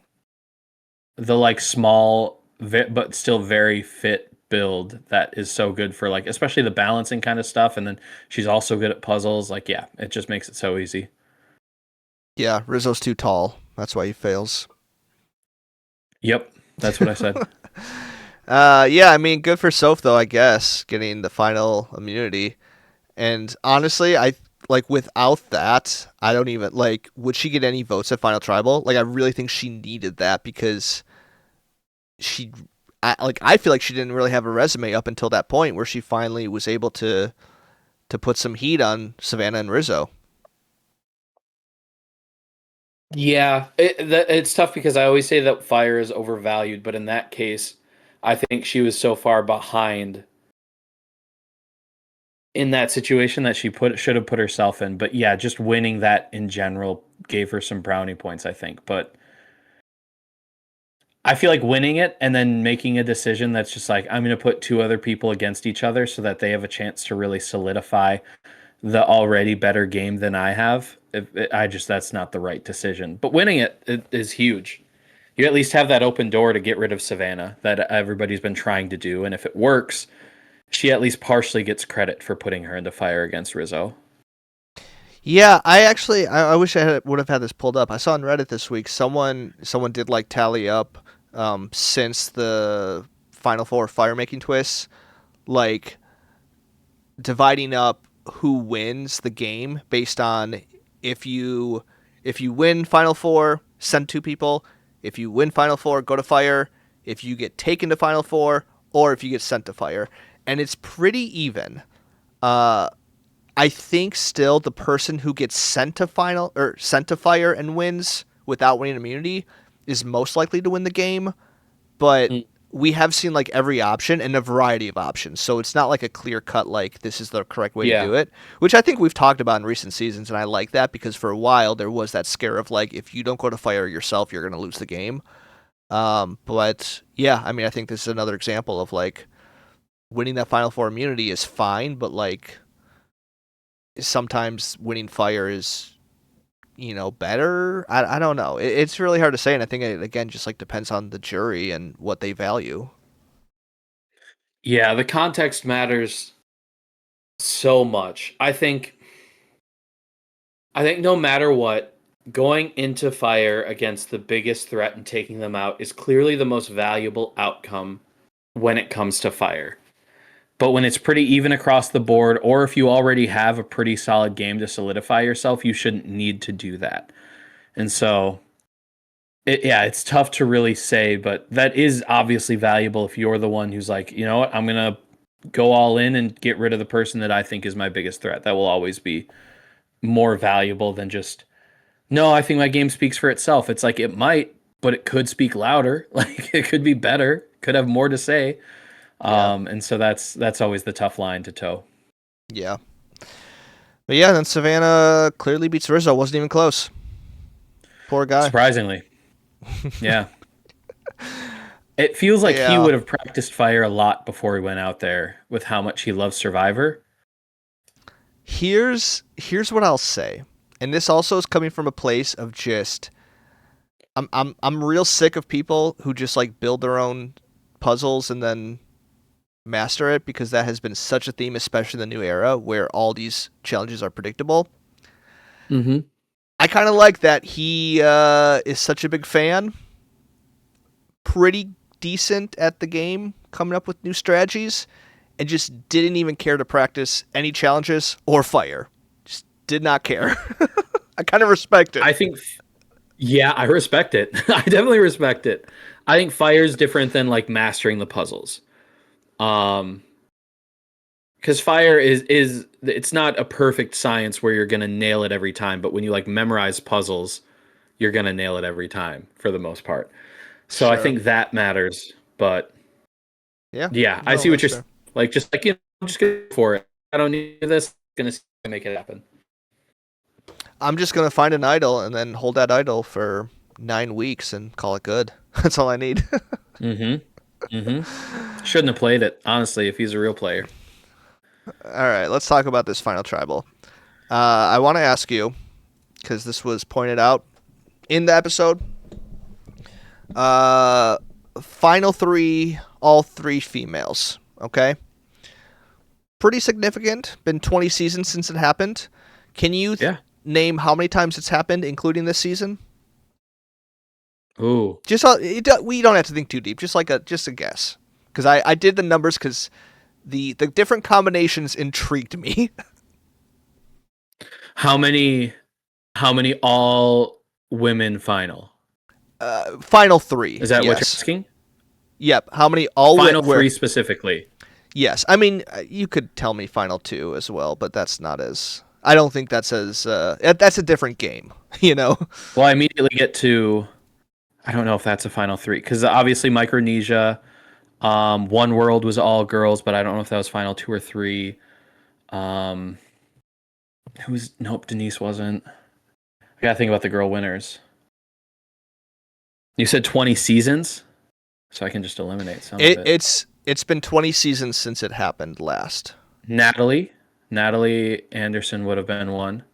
the like small but still very fit build that is so good for like especially the balancing kind of stuff. And then she's also good at puzzles. Like, yeah, it just makes it so easy. Yeah, Rizzo's too tall. That's why he fails. Yep, that's what I said. Yeah, I mean, good for Soph though, I guess, getting the final immunity. And honestly, I like without that, I don't even like. Would she get any votes at final tribal? Like, I really think she needed that because she, I feel like she didn't really have a resume up until that point where she finally was able to put some heat on Savannah and Rizzo. Yeah, it's tough because I always say that fire is overvalued, but in that case, I think she was so far behind in that situation that she put should have put herself in. But yeah, just winning that in general gave her some brownie points, I think. But I feel like winning it and then making a decision that's just like I'm going to put two other people against each other so that they have a chance to really solidify the already better game than I have. I just that's not the right decision. But winning it is huge. You at least have that open door to get rid of Savannah that everybody's been trying to do, and if it works, she at least partially gets credit for putting her into fire against Rizzo. Yeah, I wish would have had this pulled up. I saw on Reddit this week someone did like tally up since the Final Four fire making twists, like dividing up who wins the game based on if you if you win Final Four, send two people. If you win Final Four, go to fire. If you get taken to Final Four, or if you get sent to fire, and it's pretty even. Uh, I think still the person who gets sent to final or sent to fire and wins without winning immunity is most likely to win the game, but Mm. we have seen like every option and a variety of options. So it's not like a clear cut like this is the correct way to Yeah. do it, which I think we've talked about in recent seasons and I like that because for a while there was that scare of like if you don't go to fire yourself you're going to lose the game. But yeah, I mean I think this is another example of like winning that final four immunity is fine, but like sometimes winning fire is better. I don't know. It's really hard to say, and I think it again just like depends on the jury and what they value. Yeah, the context matters so much. I think no matter what, going into fire against the biggest threat and taking them out is clearly the most valuable outcome when it comes to fire. But when it's pretty even across the board, or if you already have a pretty solid game to solidify yourself, you shouldn't need to do that. And so, yeah, it's tough to really say, but that is obviously valuable if you're the one who's like, you know what, I'm going to go all in and get rid of the person that I think is my biggest threat. That will always be more valuable than just, no, I think my game speaks for itself. It's like it might, but it could speak louder. Like it could be better, could have more to say. Yeah, And so that's always the tough line to toe. yeah, but yeah. Then Savannah clearly beats Rizzo. Wasn't even close. Poor guy. Surprisingly. Yeah. It feels like he Yeah. would have practiced fire a lot before he went out there with how much he loves Survivor. Here's what I'll say, and this also is coming from a place of just I'm real sick of people who just like build their own puzzles and then master it because that has been such a theme, especially in the new era where all these challenges are predictable. Mm-hmm. I kind of like that he is such a big fan. Pretty decent at the game, coming up with new strategies, and just didn't even care to practice any challenges or fire. Just did not care. I kind of respect it. I think, yeah, I respect it. I definitely respect it. I think fire is different than like mastering the puzzles. Um, because fire is it's not a perfect science where you're gonna nail it every time, but when you like memorize puzzles, you're gonna nail it every time for the most part. So I Sure. think that matters. But Yeah. yeah, I No, see what that's you're fair. like. Just like just go for it. I don't need this. Gonna make it happen. I'm just gonna find an idol and then hold that idol for 9 weeks and call it good. That's all I need. Shouldn't have played it, honestly, if he's a real player. All right, let's talk about this final tribal. I want to ask you, because this was pointed out in the episode. Final three, all three females. Okay, pretty significant. Been 20 seasons since it happened. Can you name how many times it's happened, including this season? Ooh, we don't have to think too deep. Just a guess, because I did the numbers because the different combinations intrigued me. How many all women final? Final three. Is that what you're asking? Yep. How many all final three specifically? Yes. I mean, you could tell me final two as well, but that's not as. I don't think that's as. That's a different game, you know. Well, I immediately get to. I don't know if that's a final three because obviously Micronesia, One World was all girls, but I don't know if that was final two or three. Nope, Denise wasn't. I gotta think about the girl winners. You said 20 seasons, so I can just eliminate some of it. It's been 20 seasons since it happened last. Natalie Anderson would have been one.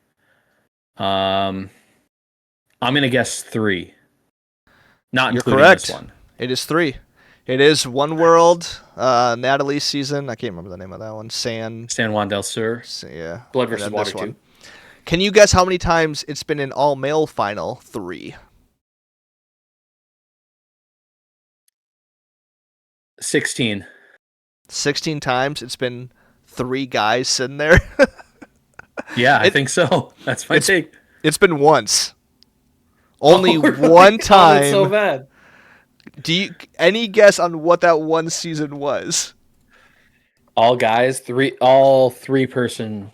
I'm gonna guess 3. Not You're including correct. This one. It is 3. It is One World, Natalie's season. I can't remember the name of that one. San Juan del Sur. Yeah. Blood versus Water 2. Can you guess how many times it's been an all-male final 3? 16. 16 times it's been 3 guys sitting there. Yeah, I think so. That's my take. It's been once. Only one time. It's so bad. Any guess on what that one season was? All guys, all 3-person,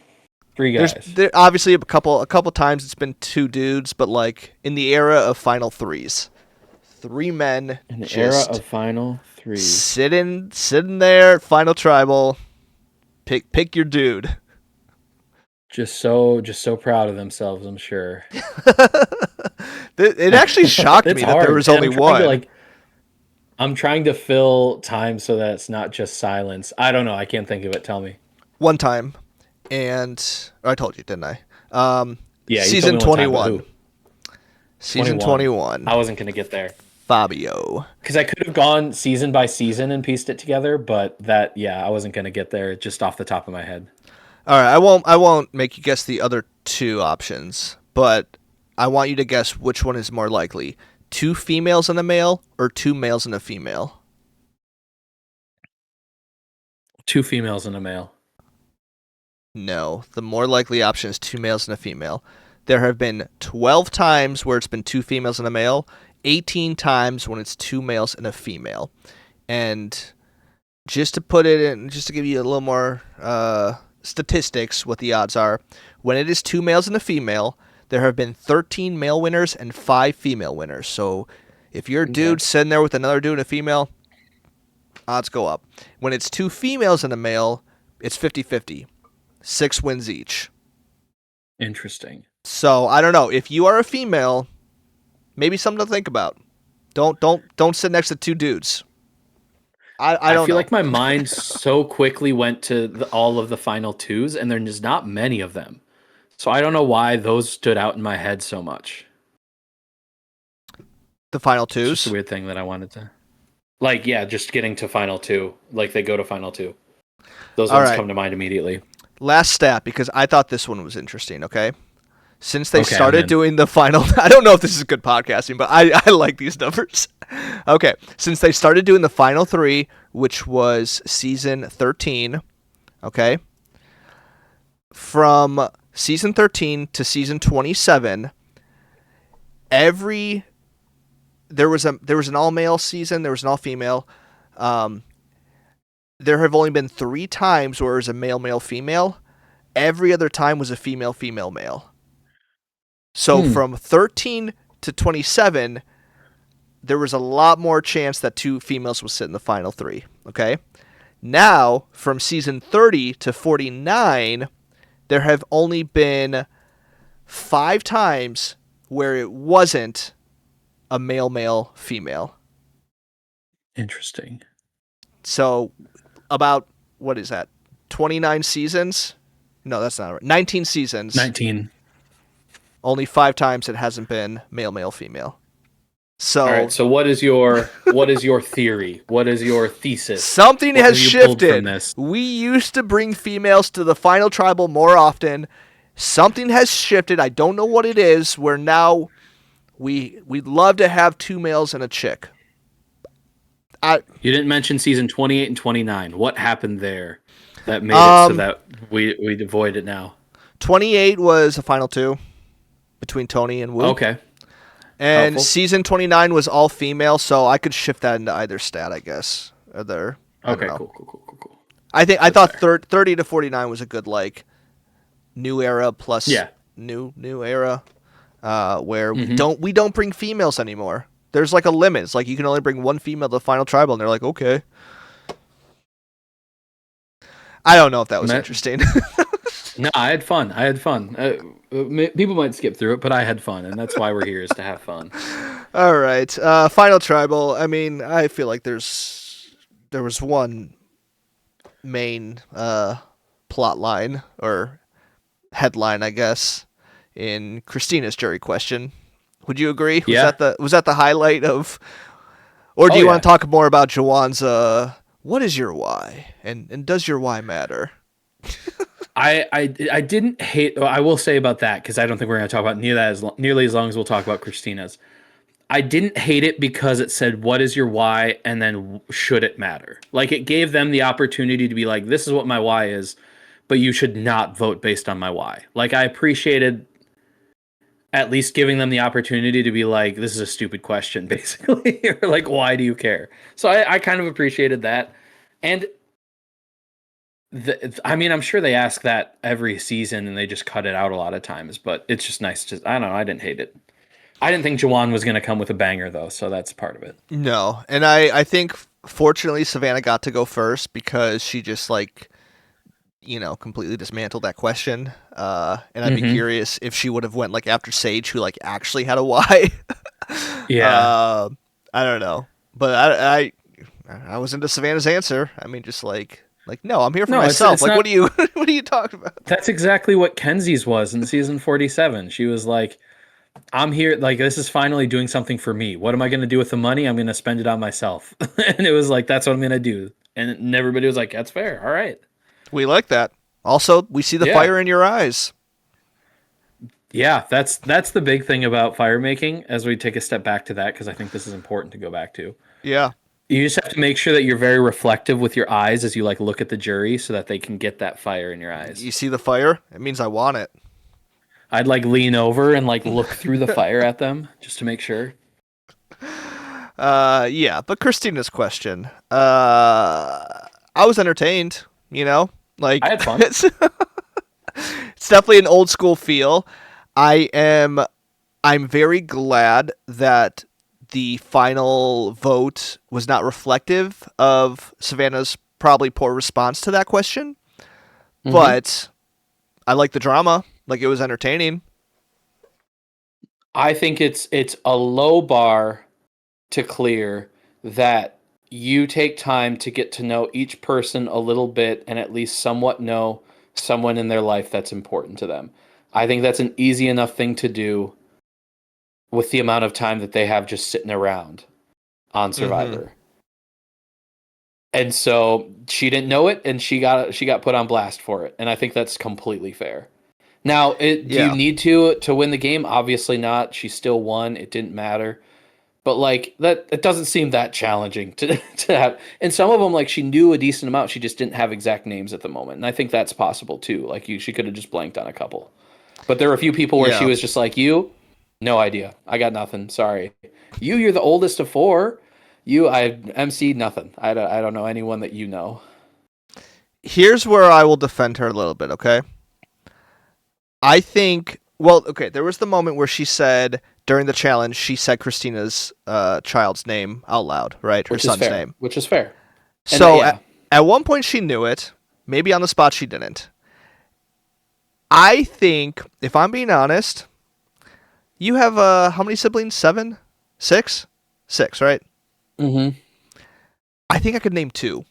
3 guys. There obviously a couple times it's been 2 dudes, but like in the era of final 3s. 3 men in the era of final 3. Sitting there, final tribal. Pick your dude. Just so proud of themselves, I'm sure. It actually shocked me that there was only one. I'm trying to fill time so that it's not just silence. I don't know. I can't think of it. Tell me. One time, and I told you, didn't I? Yeah, season 21. Season 21. I wasn't going to get there. Fabio. Because I could have gone season by season and pieced it together, but I wasn't going to get there just off the top of my head. All right, I won't make you guess the other 2 options, but I want you to guess which one is more likely. 2 females and a male or 2 males and a female? 2 females and a male. No, the more likely option is 2 males and a female. There have been 12 times where it's been 2 females and a male, 18 times when it's 2 males and a female. And just to put it in, just to give you a little more statistics, what the odds are, when it is 2 males and a female, there have been 13 male winners and 5 female winners. So if you're a dude sitting there with another dude and a female, odds go up. When it's 2 females and a male, it's 50-50. 6 wins each. Interesting. So I don't know. If you are a female, maybe something to think about. Don't sit next to 2 dudes. I don't feel know. like my mind so quickly went to all of the final 2s, and there's not many of them. So I don't know why those stood out in my head so much. The final 2s? It's just a weird thing that I wanted to... just getting to final 2. Like, they go to final 2. Those ones come to mind immediately. Last stat, because I thought this one was interesting, okay? Since they started doing the final... I don't know if this is good podcasting, but I like these numbers. Okay, since they started doing the final 3, which was season 13, okay? From season 13 to season 27, there was an all-male season, there was an all-female. There have only been 3 times where it was a male, female. Every other time was a female, male. So from 13 to 27, there was a lot more chance that 2 females would sit in the final 3. Okay? Now, from season 30 to 49, there have only been 5 times where it wasn't a male, female. Interesting. So about, what is that? 29 seasons? No, that's not right. 19 seasons. 19. Only 5 times it hasn't been male, female. So All right. So what is your theory? What is your thesis? something What has have you pulled from shifted. this? We used to bring females to the final tribal more often. Something has shifted. I don't know what it is. Where now we'd love to have 2 males and a chick. You didn't mention season 28 and 29. What happened there that made it so that we avoid it now? 28 was a final 2 between Tony and Wu. Okay. And Helpful. season 29 was all female, so I could shift that into either stat, I guess. Or Okay, cool. I thought 30 to 49 was a good, like, new era plus new era, where we don't bring females anymore. There's like a limit. It's like you can only bring 1 female to the final tribal, and they're like, okay. I don't know if that was interesting. No, I had fun. People might skip through it, but I had fun, and that's why we're here, is to have fun. All right, final tribal. I mean, I feel like there was one main plot line or headline, I guess, in Christina's jury question. Would you agree? Yeah. Was that the highlight of, or do you want to talk more about Jawan's what is your why, and does your why matter? I didn't hate. I will say about that, because I don't think we're going to talk about nearly as long as we'll talk about Christina's. I didn't hate it because it said, what is your why? And then should it matter? Like, it gave them the opportunity to be like, this is what my why is, but you should not vote based on my why. Like, I appreciated at least giving them the opportunity to be like, this is a stupid question, basically. Or like, why do you care? So I kind of appreciated that. And I mean, I'm sure they ask that every season and they just cut it out a lot of times, but it's just nice to, I don't know, I didn't hate it. I didn't think Jawan was going to come with a banger, though, so that's part of it. No, and I think, fortunately, Savannah got to go first because she just, like, completely dismantled that question. And I'd be curious if she would have went, like, after Sage, who, like, actually had a why. Yeah. I don't know. But I was into Savannah's answer. I mean, just like, no, I'm here for myself. It's like, not, what are you talking about? That's exactly what Kenzie's was in season 47. She was like, I'm here, like, this is finally doing something for me. What am I going to do with the money? I'm going to spend it on myself. And it was like, that's what I'm going to do. And everybody was like, that's fair. All right. We like that. Also, we see the fire in your eyes. Yeah, that's the big thing about fire making, as we take a step back to that, because I think this is important to go back to. Yeah. You just have to make sure that you're very reflective with your eyes as you, like, look at the jury so that they can get that fire in your eyes. You see the fire? It means I want it. I'd, like, lean over and, like, look through the fire at them just to make sure. Yeah, but Christina's question. I was entertained, Like, I had fun. It's definitely an old school feel. I'm very glad that the final vote was not reflective of Savannah's probably poor response to that question. But I like the drama. Like, it was entertaining. I think it's a low bar to clear that you take time to get to know each person a little bit and at least somewhat know someone in their life that's important to them. I think that's an easy enough thing to do with the amount of time that they have just sitting around on Survivor. And so she didn't know it, and she got put on blast for it. And I think that's completely fair. Now, do you need to win the game? Obviously not. She still won. It didn't matter. But, like, that, it doesn't seem that challenging to have. And some of them, like, she knew a decent amount. She just didn't have exact names at the moment. And I think that's possible, too. Like, she could have just blanked on a couple. But there were a few people where she was just like, no idea. I got nothing. Sorry. You're the oldest of 4. I MC'd nothing. I don't know anyone that you know. Here's where I will defend her a little bit, okay? I think, there was the moment where she said, during the challenge, she said Christina's child's name out loud, right? Her son's name. Which is fair. So at one point she knew it. Maybe on the spot she didn't. I think, if I'm being honest, you have how many siblings? Seven, six, six, right? Mm-hmm. I think I could name two.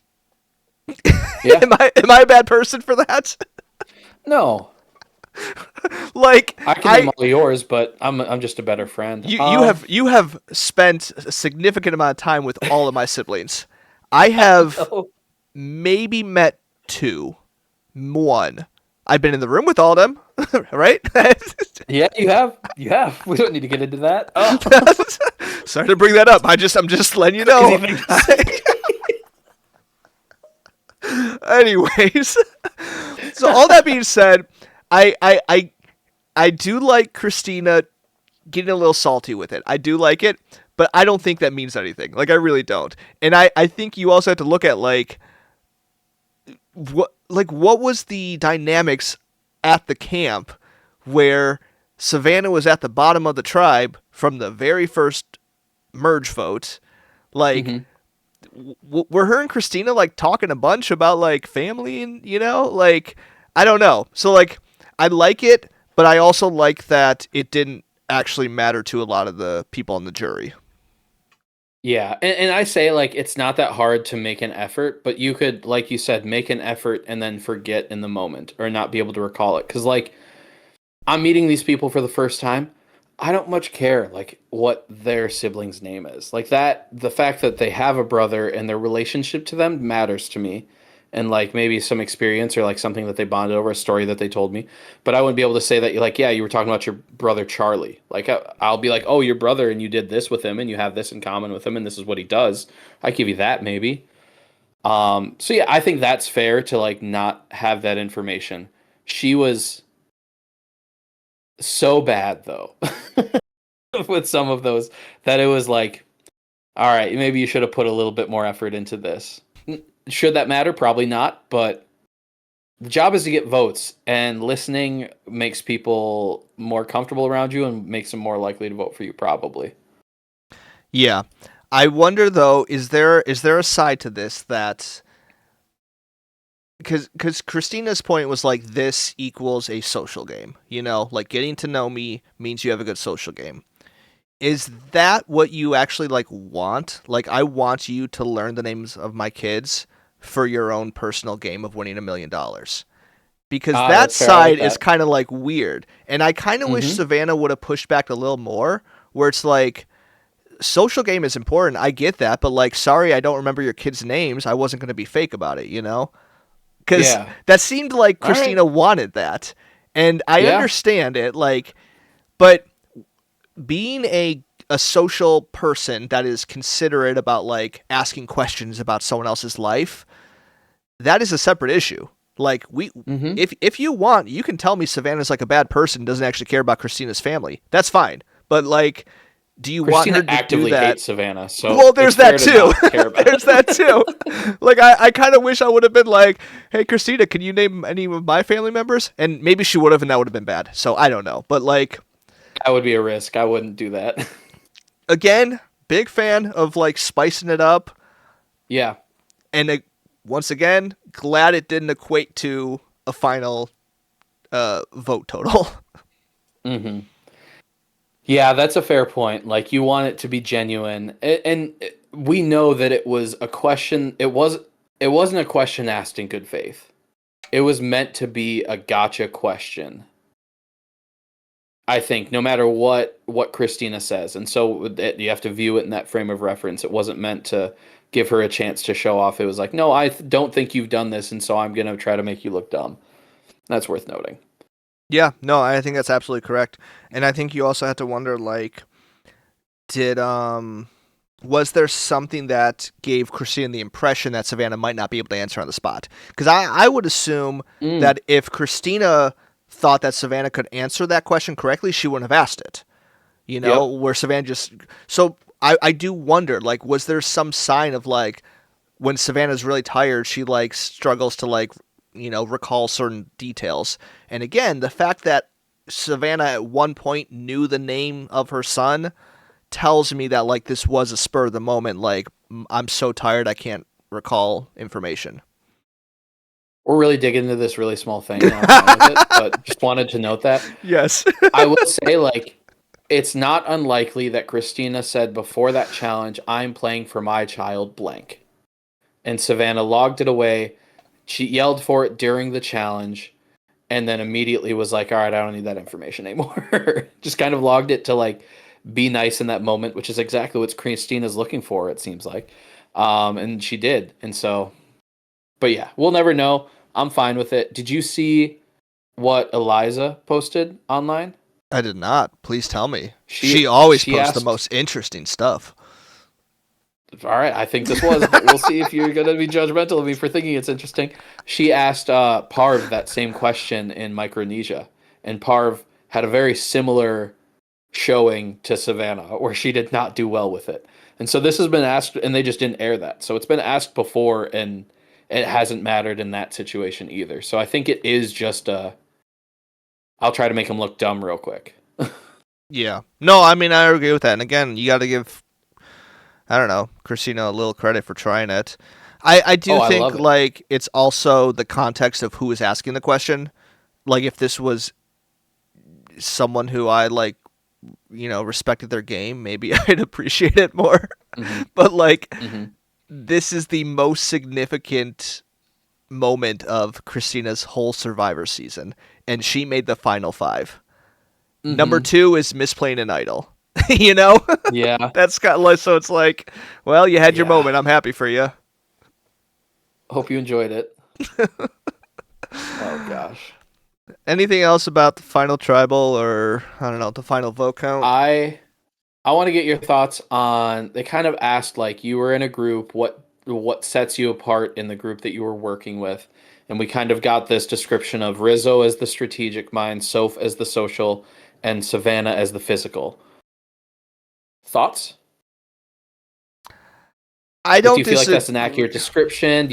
Yeah. Am I a bad person for that? No, Like I can name I all yours, but I'm just a better friend. you have spent a significant amount of time with all of my siblings. I have No. maybe met two. One. I've been in the room with all of them, right? Yeah, you have. You have. We don't need to get into that. Oh, Sorry to bring that up. I'm just letting you crazy know. thing to say. Anyways, so all that being said, I do like Christina getting a little salty with it. I do like it, but I don't think that means anything. Like I really don't. And I think you also have to look at what was the dynamics at the camp where Savannah was at the bottom of the tribe from the very first merge vote. Like Hmm. were her and Christina like talking a bunch about like family and like I don't know. So like I like it, but I also like that it didn't actually matter to a lot of the people on the jury. Yeah, and I say like it's not that hard to make an effort, but you could, like you said, make an effort and then forget in the moment or not be able to recall it. Because like I'm meeting these people for the first time. I don't much care like what their sibling's name is. Like that, the fact that they have a brother and their relationship to them matters to me. And like maybe some experience or like something that they bonded over, a story that they told me. But I wouldn't be able to say that you're like, yeah, you were talking about your brother Charlie. Like I'll be like, oh, your brother and you did this with him and you have this in common with him and this is what he does. I give you that maybe. So yeah, I think that's fair to like not have that information. She was so bad though with some of those that it was like, all right, maybe you should have put a little bit more effort into this. Should that matter? Probably not, but the job is to get votes, and listening makes people more comfortable around you and makes them more likely to vote for you, probably. Yeah. I wonder though, is there a side to this that because Christina's point was like this equals a social game, like getting to know me means you have a good social game. Is that what you actually like want? Like I want you to learn the names of my kids for your own personal game of winning $1 million. Because Ah, that that's fair. I like side is that. kind of like weird. And I kind of wish Mm-hmm. Savannah would have pushed back a little more where it's like social game is important. I get that, but like sorry I don't remember your kids' names. I wasn't going to be fake about it. Cuz Yeah. that seemed like All right. Christina wanted that. And I Yeah. understand it like but being a social person that is considerate about like asking questions about someone else's life, that is a separate issue. Like Mm-hmm. if you want, you can tell me Savannah's like a bad person, doesn't actually care about Christina's family. That's fine. But like, do you want Christina her to do actively that? hates Savannah, so Well, it's there's that fair to too. not care about There's that it. too. Like I kind of wish I would have been like, "Hey Christina, can you name any of my family members?" And maybe she would have and that would have been bad. So I don't know. But like That would be a risk. I wouldn't do that. again, big fan of like spicing it up Yeah. and once again, glad it didn't equate to a final vote total. Mm-hmm. Yeah, that's a fair point. Like you want it to be genuine, and we know that it was a question. It wasn't a question asked in good faith. It was meant to be a gotcha question. I think no matter what Christina says, and so you have to view it in that frame of reference. It wasn't meant to give her a chance to show off. It was like, no, don't think you've done this, and so I'm gonna try to make you look dumb. That's worth noting. Yeah, no, I think that's absolutely correct. And I think you also have to wonder like did was there something that gave Christina the impression that Savannah might not be able to answer on the spot? Because I would assume Mm, that if Christina thought that Savannah could answer that question correctly, she wouldn't have asked it. yep. Where Savannah just so I do wonder, like, was there some sign of like when Savannah's really tired, she like struggles to like recall certain details. And again, the fact that Savannah at one point knew the name of her son tells me that like this was a spur of the moment. Like I'm so tired, I can't recall information. We're really digging into this really small thing, and I'm fine with it. But just wanted to note that. Yes. I will say, like, it's not unlikely that Christina said before that challenge, "I'm playing for my child blank," and Savannah logged it away. She yelled for it during the challenge, and then immediately was like, "All right, I don't need that information anymore." Just kind of logged it to like be nice in that moment, which is exactly what Christina's looking for. It seems like, and she did, and so. But yeah, we'll never know. I'm fine with it. Did you see what Eliza posted online? I did not. Please tell me. She She always she posts the asked. most interesting stuff. All right, I think this was, but we'll see if you're gonna be judgmental of me for thinking it's interesting. She asked Parv that same question in Micronesia, and Parv had a very similar showing to Savannah, where she did not do well with it. And so this has been asked, and they just didn't air that. So it's been asked before, and it hasn't mattered in that situation either. So I think it is just I'll try to make him look dumb real quick. Yeah. No, I mean, I agree with that. And again, you got to give, I don't know, Christina a little credit for trying it. I Oh, do I think, love it. like, it's also the context of who is asking the question. Like, if this was someone who I, like, respected their game, maybe I'd appreciate it more. Hmm. But, like, Hmm. this is the most significant moment of Christina's whole Survivor season, and she made the final five. Number Hmm. two is misplaying an idol. you know, Yeah. that's got like so. It's like, well, you had your Yeah. moment. I'm happy for you. Hope you enjoyed it. Oh gosh. Anything else about the final tribal, or I don't know, the final vote count? I I want to get your thoughts on, they kind of asked, like, you were in a group, what sets you apart in the group that you were working with? And we kind of got this description of Rizzo as the strategic mind, Soph as the social, and Savannah as the physical. Thoughts? I Like, do don't you feel like that's an disagree. accurate description?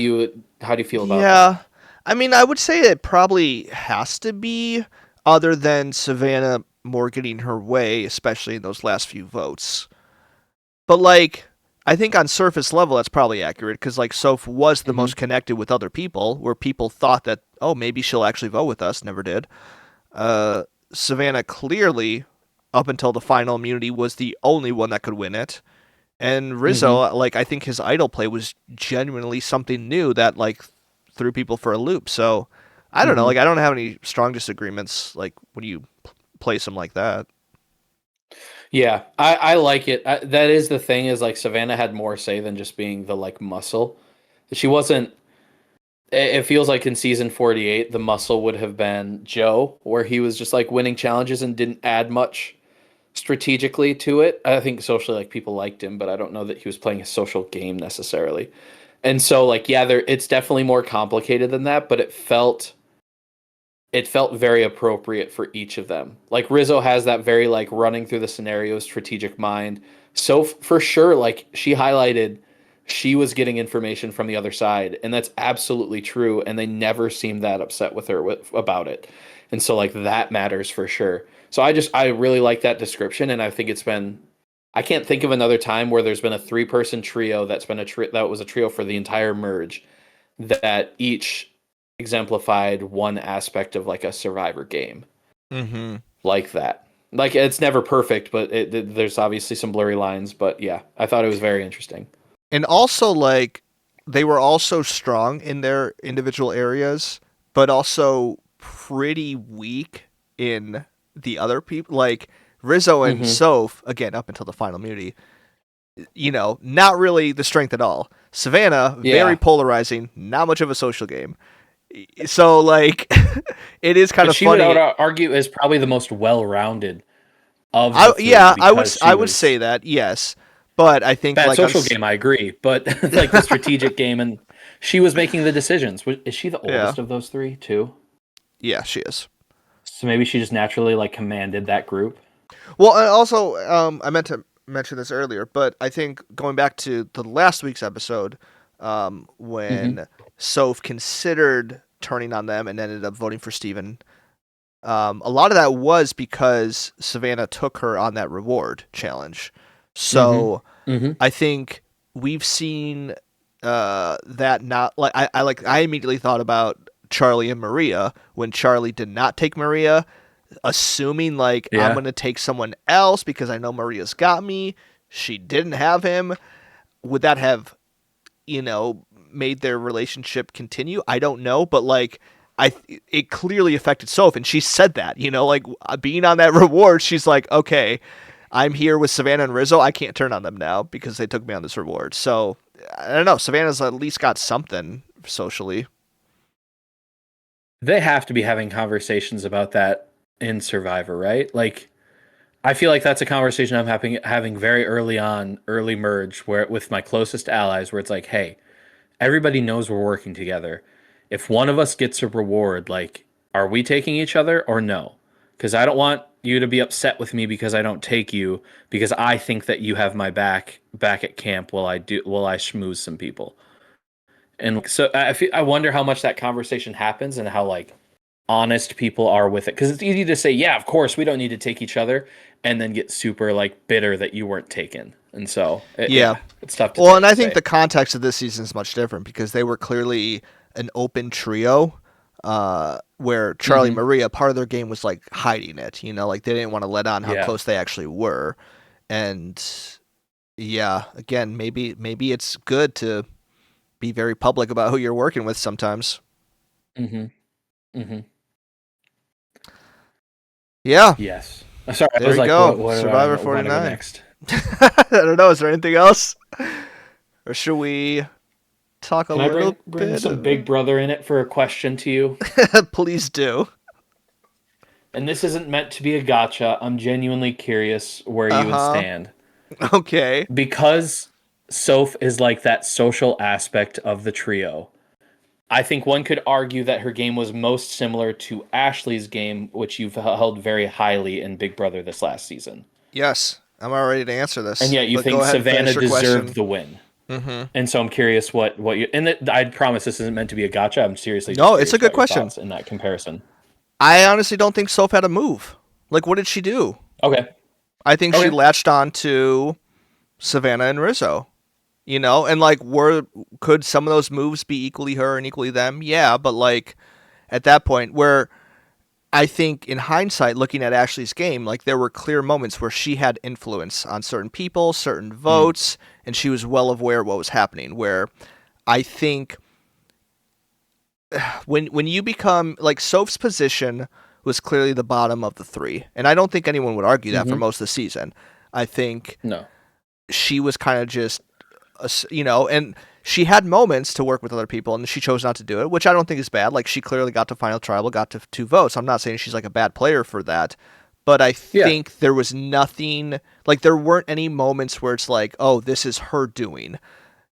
How do you feel about that? Yeah, I mean, I would say it probably has to be, other than Savannah more getting her way, especially in those last few votes. But like, I think on surface level, that's probably accurate because like Soph was the Hmm. most connected with other people, where people thought that, oh, maybe she'll actually vote with us. Never did. Uh, Savannah clearly, up until the final immunity, was the only one that could win it. And Hmm. Rizzo, like, I think his idol play was genuinely something new that like threw people for a loop. So I don't know. Hmm. Like, I don't have any strong disagreements. Like when you place him like that. Yeah, I like it. That is the thing, is like Savannah had more say than just being the like muscle. She wasn't. It feels like in season 48, the muscle would have been Joe, where he was just like winning challenges and didn't add much strategically to it. I think socially, like, people liked him, but I don't know that he was playing a social game necessarily. And so, like, yeah, it's definitely more complicated than that, but it felt very appropriate for each of them. Like, Rizzo has that very like running through the scenarios strategic mind. So for sure, like, she highlighted she was getting information from the other side, and that's absolutely true, and they never seemed that upset with her about it. And so, like, that matters for sure. So I really like that description, and I think it's been, I can't think of another time where there's been a three-person trio that's been that was a trio for the entire merge, that each exemplified one aspect of like a survivor game Mm-hmm. like that. Like, it's never perfect, but there's obviously some blurry lines. But yeah, I thought it was very interesting. And also, like, they were also strong in their individual areas, but also pretty weak in the other people. Like, Rizzo and Hmm. Soph, again, up until the final immunity, not really the strength at all. Savannah, very Yeah, polarizing, not much of a social game. So, like, it is kind but of she would, I would funny. argue, is probably the most well-rounded of the I three Yeah, because she I would say was that, yes, but I think bad like social game. I agree, but like the strategic game, and she was making the decisions. Is she the yeah, oldest of those three too? yeah, she is. So maybe she just naturally like commanded that group. Well, and also, I meant to mention this earlier, but I think going back to the last week's episode, Hmm. when Soph considered turning on them and ended up voting for Steven, a lot of that was because Savannah took her on that reward challenge. Hmm. So Hmm. I think we've seen that not like I immediately thought about Charlie and Maria when Charlie did not take Maria, assuming like I'm Yeah. going to take someone else because I know Maria's got me. She didn't have him. Would that have, made their relationship continue? I don't know, but like it clearly affected Soph, and she said that, like being on that reward, she's like, okay, I'm here with Savannah and Rizzo. I can't turn on them now because they took me on this reward. So I don't know. Savannah's at least got something socially. They have to be having conversations about that in Survivor, right? Like, I feel like that's a conversation I'm having very early on, early merge, where with my closest allies, where it's like, hey, everybody knows we're working together. If one of us gets a reward, like, are we taking each other or no? Because I don't want you to be upset with me because I don't take you because I think that you have my back at camp while I schmooze some people. And like, so I wonder how much that conversation happens and how like honest people are with it, because it's easy to say, yeah, of course we don't need to take each other, and then get super like bitter that you weren't taken. And so Yeah. it's tough to Well, and I think say. the context of this season is much different because they were clearly an open trio, where Charlie and Mhm. Maria, part of their game was like hiding it, like they didn't want to let on how Yeah. close they actually were. And yeah, again, maybe it's good to be very public about who you're working with sometimes. Mm-hmm. Mm-hmm. Yeah, Yes. Sorry, I there was you like, go. what do I Survivor want to go 49. next? I don't know. Is there anything else? Or should we talk a Can I little bring bit? some Big Brother in it for a question to you? Please do. And this isn't meant to be a gotcha. I'm genuinely curious where Uh you would huh. stand. Okay. Because Soph is like that social aspect of the trio, I think one could argue that her game was most similar to Ashley's game, which you've held very highly in Big Brother this last season. Yes, I'm all ready to answer And this. yet you But go think ahead and finish Savannah your deserved question. the win. Mm-hmm. And so I'm curious what you, and I promise this isn't meant to be a gotcha. I'm seriously just No, it's curious a good about your question. thoughts in that comparison. I honestly don't think Soph had a move. Like, what did she do? Okay. I think she Okay. latched on to Savannah and Rizzo. And like, could some of those moves be equally her and equally them? Yeah, but like at that point, where I think in hindsight, looking at Ashley's game, like there were clear moments where she had influence on certain people, certain Mm. votes, and she was well aware of what was happening. Where I think when you become like Soph's position was clearly the bottom of the three, and I don't think anyone would argue that for Mm-hmm. most of the season. I think No. she was kind of just, and she had moments to work with other people, and she chose not to do it, which I don't think is bad. Like she clearly got to final tribal, got to 2 votes. I'm not saying she's like a bad player for that, but I Yeah. think there was nothing like there weren't any moments where it's like, oh, this is her doing.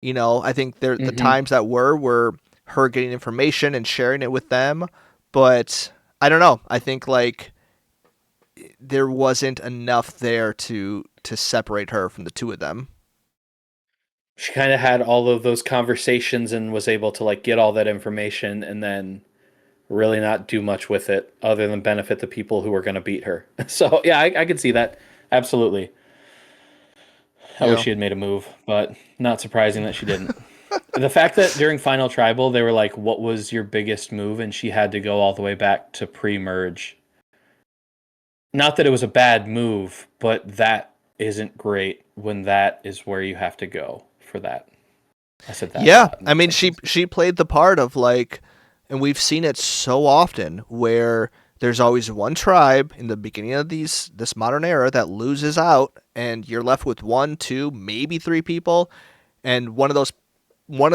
I think the Mm-hmm. times that were her getting information and sharing it with them, but I don't know. I think like there wasn't enough there to separate her from the two of them. She kind of had all of those conversations and was able to like get all that information and then really not do much with it other than benefit the people who were going to beat her. So yeah, I could see that. Absolutely. I wish Yeah. she had made a move, but not surprising that she didn't. The fact that during Final Tribal, they were like, what was your biggest move? And she had to go all the way back to pre-merge. Not that it was a bad move, but that isn't great when that is where you have to go for that. I said that a Yeah, lot in I that mean she sentence. she played the part of like, and we've seen it so often where there's always one tribe in the beginning of this modern era that loses out, and you're left with one, two, maybe three people, and one of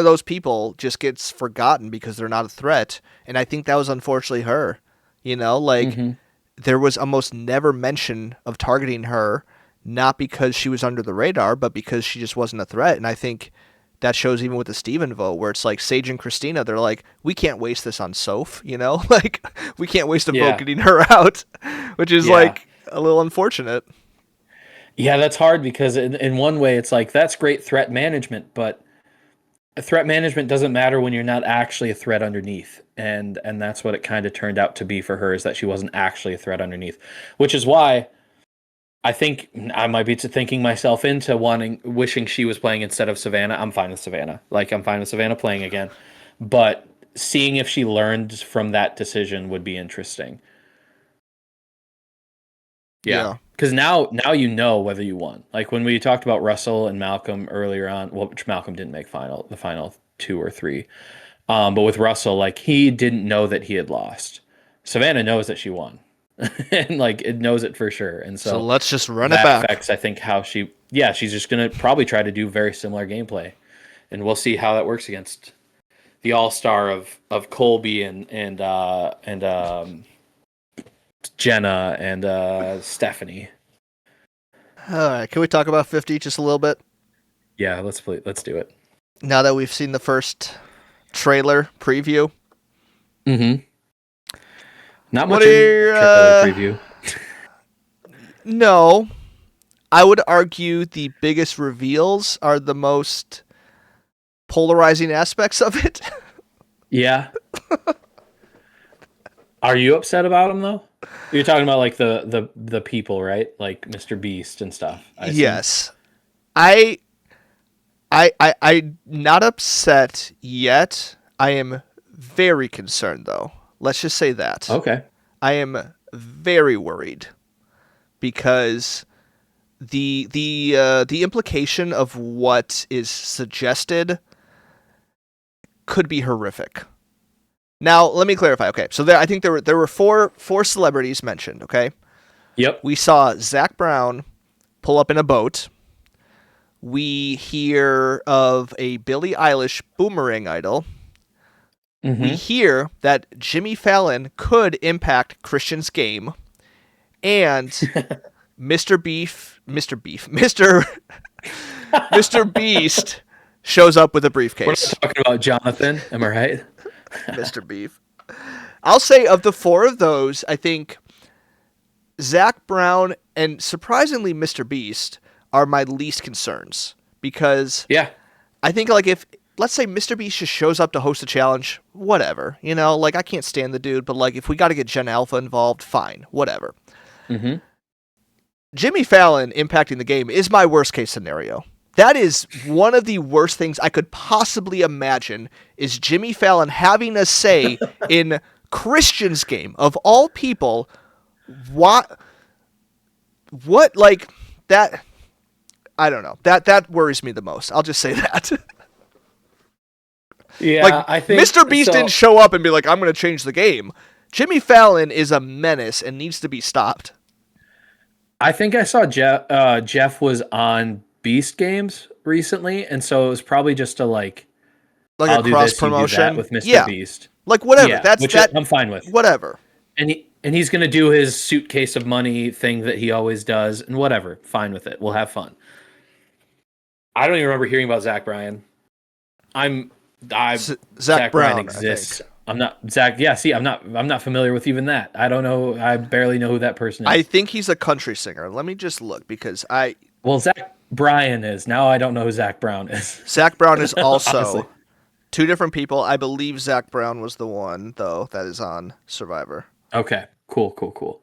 those people just gets forgotten because they're not a threat, and I think that was unfortunately her. Like Mm-hmm. there was almost never mention of targeting her, not because she was under the radar, but because she just wasn't a threat, and I think that shows even with the Steven vote, where it's like Sage and Christina, they're like, we can't waste this on Soph, like we can't waste a vote Yeah. getting her out, which is Yeah. like a little unfortunate. Yeah, that's hard because in one way it's like that's great threat management, but threat management doesn't matter when you're not actually a threat underneath. And that's what it kind of turned out to be for her, is that she wasn't actually a threat underneath. Which is why I think I might be thinking myself into wishing she was playing instead of Savannah. I'm fine with Savannah. Like I'm fine with Savannah playing again. But seeing if she learned from that decision would be interesting. Yeah. Because now you know whether you won. Like when we talked about Russell and Malcolm earlier on, well, which Malcolm didn't make the final 2 or 3. But with Russell, like he didn't know that he had lost. Savannah knows that she won. And like it knows it for sure. And So so let's just run it that back. affects, I think, how she's just gonna probably try to do very similar gameplay. And we'll see how that works against the all-star of Colby and Jenna and Stephanie. All right, can we talk about 50 just a little bit? Yeah, let's do it. Now that we've seen the first trailer preview. Mm-hmm. Not What much are trailer preview. No. I would argue the biggest reveals are the most polarizing aspects of it. Yeah. Are you upset about them though? You're talking about like the people, right? Like Mr. Beast and stuff. Yes. I'm not upset yet. I am very concerned though. Let's just say that. Okay. I am very worried because the implication of what is suggested could be horrific. Now, let me clarify. Okay, so I think there were four celebrities mentioned. Okay. Yep. We saw Zach Brown pull up in a boat. We hear of a Billie Eilish boomerang idol. Mm-hmm. We hear that Jimmy Fallon could impact Christian's game, and Mr. Beast shows up with a briefcase. We're talking about Jonathan, am I right? Mr. Beef. I'll say of the four of those, I think Zach Brown and surprisingly Mr. Beast are my least concerns because I think like if let's say Mr. Beast just shows up to host a challenge, whatever, like I can't stand the dude, but like if we got to get Gen Alpha involved, fine, whatever. Mm-hmm. Jimmy Fallon impacting the game is my worst case scenario. That is one of the worst things I could possibly imagine is Jimmy Fallon having a say in Christian's game of all people. What like that? I don't know. That worries me the most. I'll just say that. Yeah, like, I think Mr. Beast didn't show up and be like, I'm going to change the game. Jimmy Fallon is a menace and needs to be stopped. I think I saw Jeff was on Beast Games recently, and so it was probably just like a cross promotion with Mr. Beast. Like whatever. Yeah, which I'm fine with. Whatever. And he's going to do his suitcase of money thing that he always does, and whatever. Fine with it. We'll have fun. I don't even remember hearing about Zach Bryan. Zach Bryan exists. I'm not Zach. Yeah, see, I'm not familiar with even that. I don't know. I barely know who that person is. I think he's a country singer. Let me just look because Well, Zach Bryan is. Now I don't know who Zach Brown is. Zach Brown is also two different people. I believe Zach Brown was the one though that is on Survivor. Okay. Cool.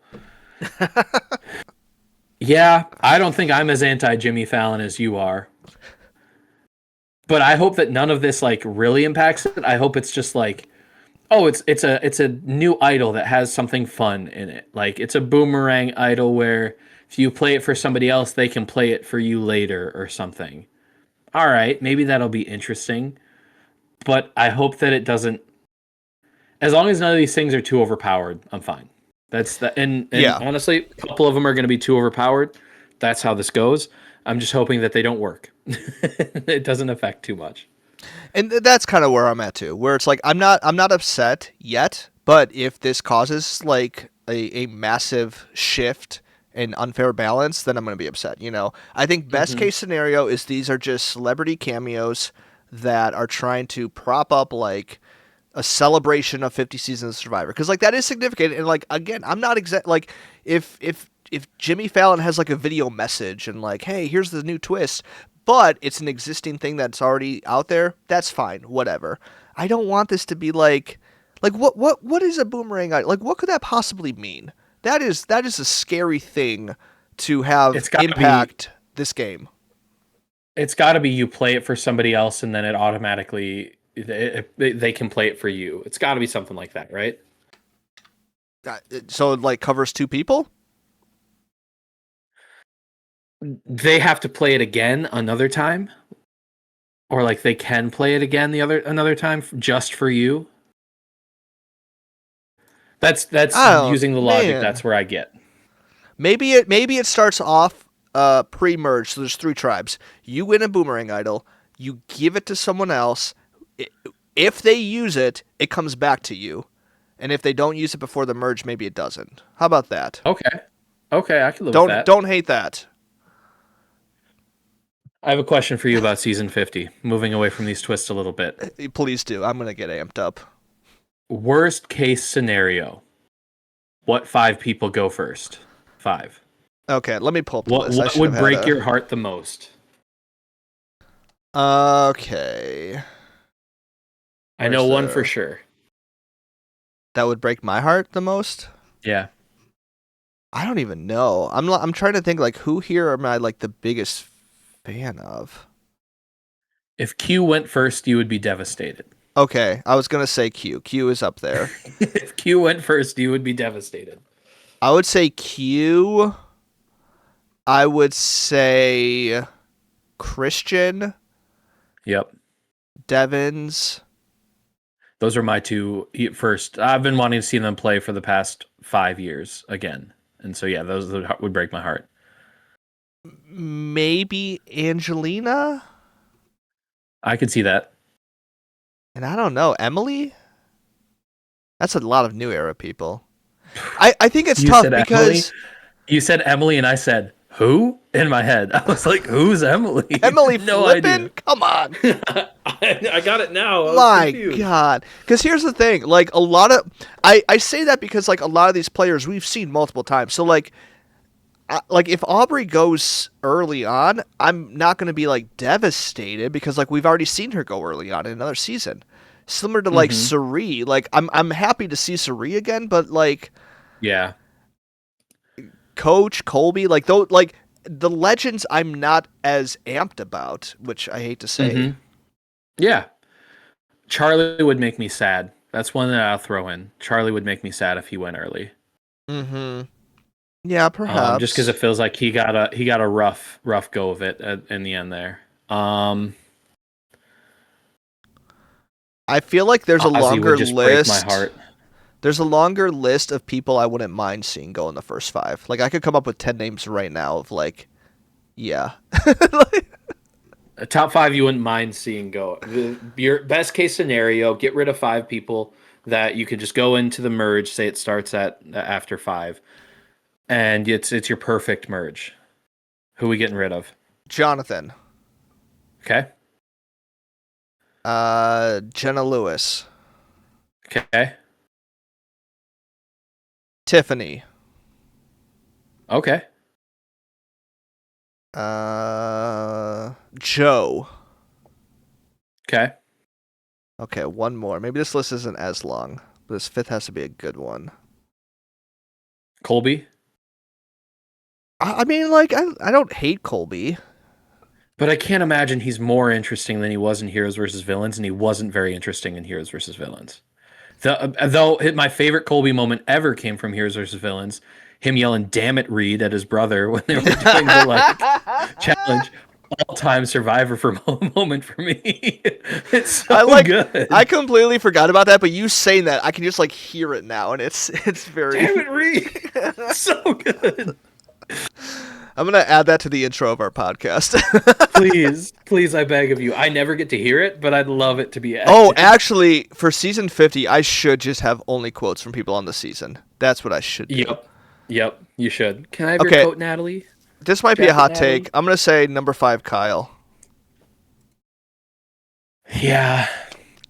Yeah, I don't think I'm as anti Jimmy Fallon as you are. But I hope that none of this like really impacts it. I hope it's just like, oh, it's a new idol that has something fun in it. Like it's a boomerang idol where if you play it for somebody else, they can play it for you later or something. All right, maybe that'll be interesting. But I hope that it doesn't. As long as none of these things are too overpowered, I'm fine. That's that. And honestly, a couple of them are going to be too overpowered. That's how this goes. I'm just hoping that they don't work. It doesn't affect too much. And that's kind of where I'm at too, where it's like I'm not upset yet, but if this causes like a massive shift and unfair balance, then I'm going to be upset. I think best case scenario is these are just celebrity cameos that are trying to prop up like a celebration of 50 seasons of Survivor, because like that is significant. And like again, I'm not like if Jimmy Fallon has like a video message and like, hey, here's the new twist, but it's an existing thing that's already out there, that's fine, whatever. I don't want this to be like what is a boomerang? Like what could that possibly mean? That is a scary thing to have this game. It's got to be you play it for somebody else and then it automatically they can play it for you. It's got to be something like that, right? So it like covers 2 people? They have to play it again another time, or like they can play it again another time just for you. That's Oh, using the logic. man. That's where I get. Maybe it starts off pre-merge. So there's 3 tribes. You win a boomerang idol. You give it to someone else. If they use it, it comes back to you. And if they don't use it before the merge, maybe it doesn't. How about that? Okay, I can live with that. Don't hate that. I have a question for you about season 50. Moving away from these twists a little bit. Please do. I'm gonna get amped up. Worst case scenario. What 5 people go first? 5. Okay, let me pull up the What list. would break your heart the most? Okay. I know one for sure. That would break my heart the most? Yeah. I don't even know. I'm trying to think like who here am I like the biggest fan of? If Q went first, you would be devastated. Okay, I was gonna say Q. Q is up there. If Q went first, you would be devastated. I would say Q. I would say Christian. Yep. Devins. Those are my 2 first. I've been wanting to see them play for the past 5 years again. And so, yeah, those would break my heart. Maybe Angelina? I could see that. And I don't know. Emily? That's a lot of new era people. I think it's tough because... Emily? You said Emily and I said, who? In my head. I was like, who's Emily? Emily no Flippin? idea. Come on. I got it now. My God. Because here's the thing. Like, a lot of... I say that because, like, a lot of these players we've seen multiple times. So, like if Aubrey goes early on, I'm not going to be, like, devastated because, like, we've already seen her go early on in another season. Similar to, like, Suri. Like, I'm happy to see Suri again, but, like... Yeah. Coach, Colby, like, the legends I'm not as amped about, which I hate to say. Mm-hmm. Yeah. Charlie would make me sad. That's one that I'll throw in. Charlie would make me sad if he went early. Mm-hmm. Yeah, perhaps. Just because it feels like he got a rough go of it in the end there. I feel like there's a longer list. Break my heart. There's a longer list of people I wouldn't mind seeing go in the first 5. Like, I could come up with 10 names right now of, like, yeah. A top 5 you wouldn't mind seeing go. Your best case scenario, get rid of 5 people that you could just go into the merge, say it starts at after 5. And it's your perfect merge. Who are we getting rid of? Jonathan. Okay. Jenna Lewis. Okay. Tiffany. Okay. Joe. Okay. Okay, one more. Maybe this list isn't as long, but this 5th has to be a good one. Colby. I mean, like, I don't hate Colby. But I can't imagine he's more interesting than he was in Heroes vs. Villains, and he wasn't very interesting in Heroes vs. Villains. Though my favorite Colby moment ever came from Heroes vs. Villains, him yelling "Damn it, Reed" at his brother when they were doing the like challenge. All-time Survivor for moment for me. It's so good. I completely forgot about that, but you saying that, I can just like hear it now, and it's very. Damn it, Reed! So good. I'm gonna add that to the intro of our podcast. please, I beg of you. I never get to hear it, but I'd love it to be added. Oh, actually, for season 50, I should just have only quotes from people on the season. That's what I should do. Yep, you should. Can I have your quote, Natalie? This might be a hot take. I'm gonna say number 5, Kyle. Yeah,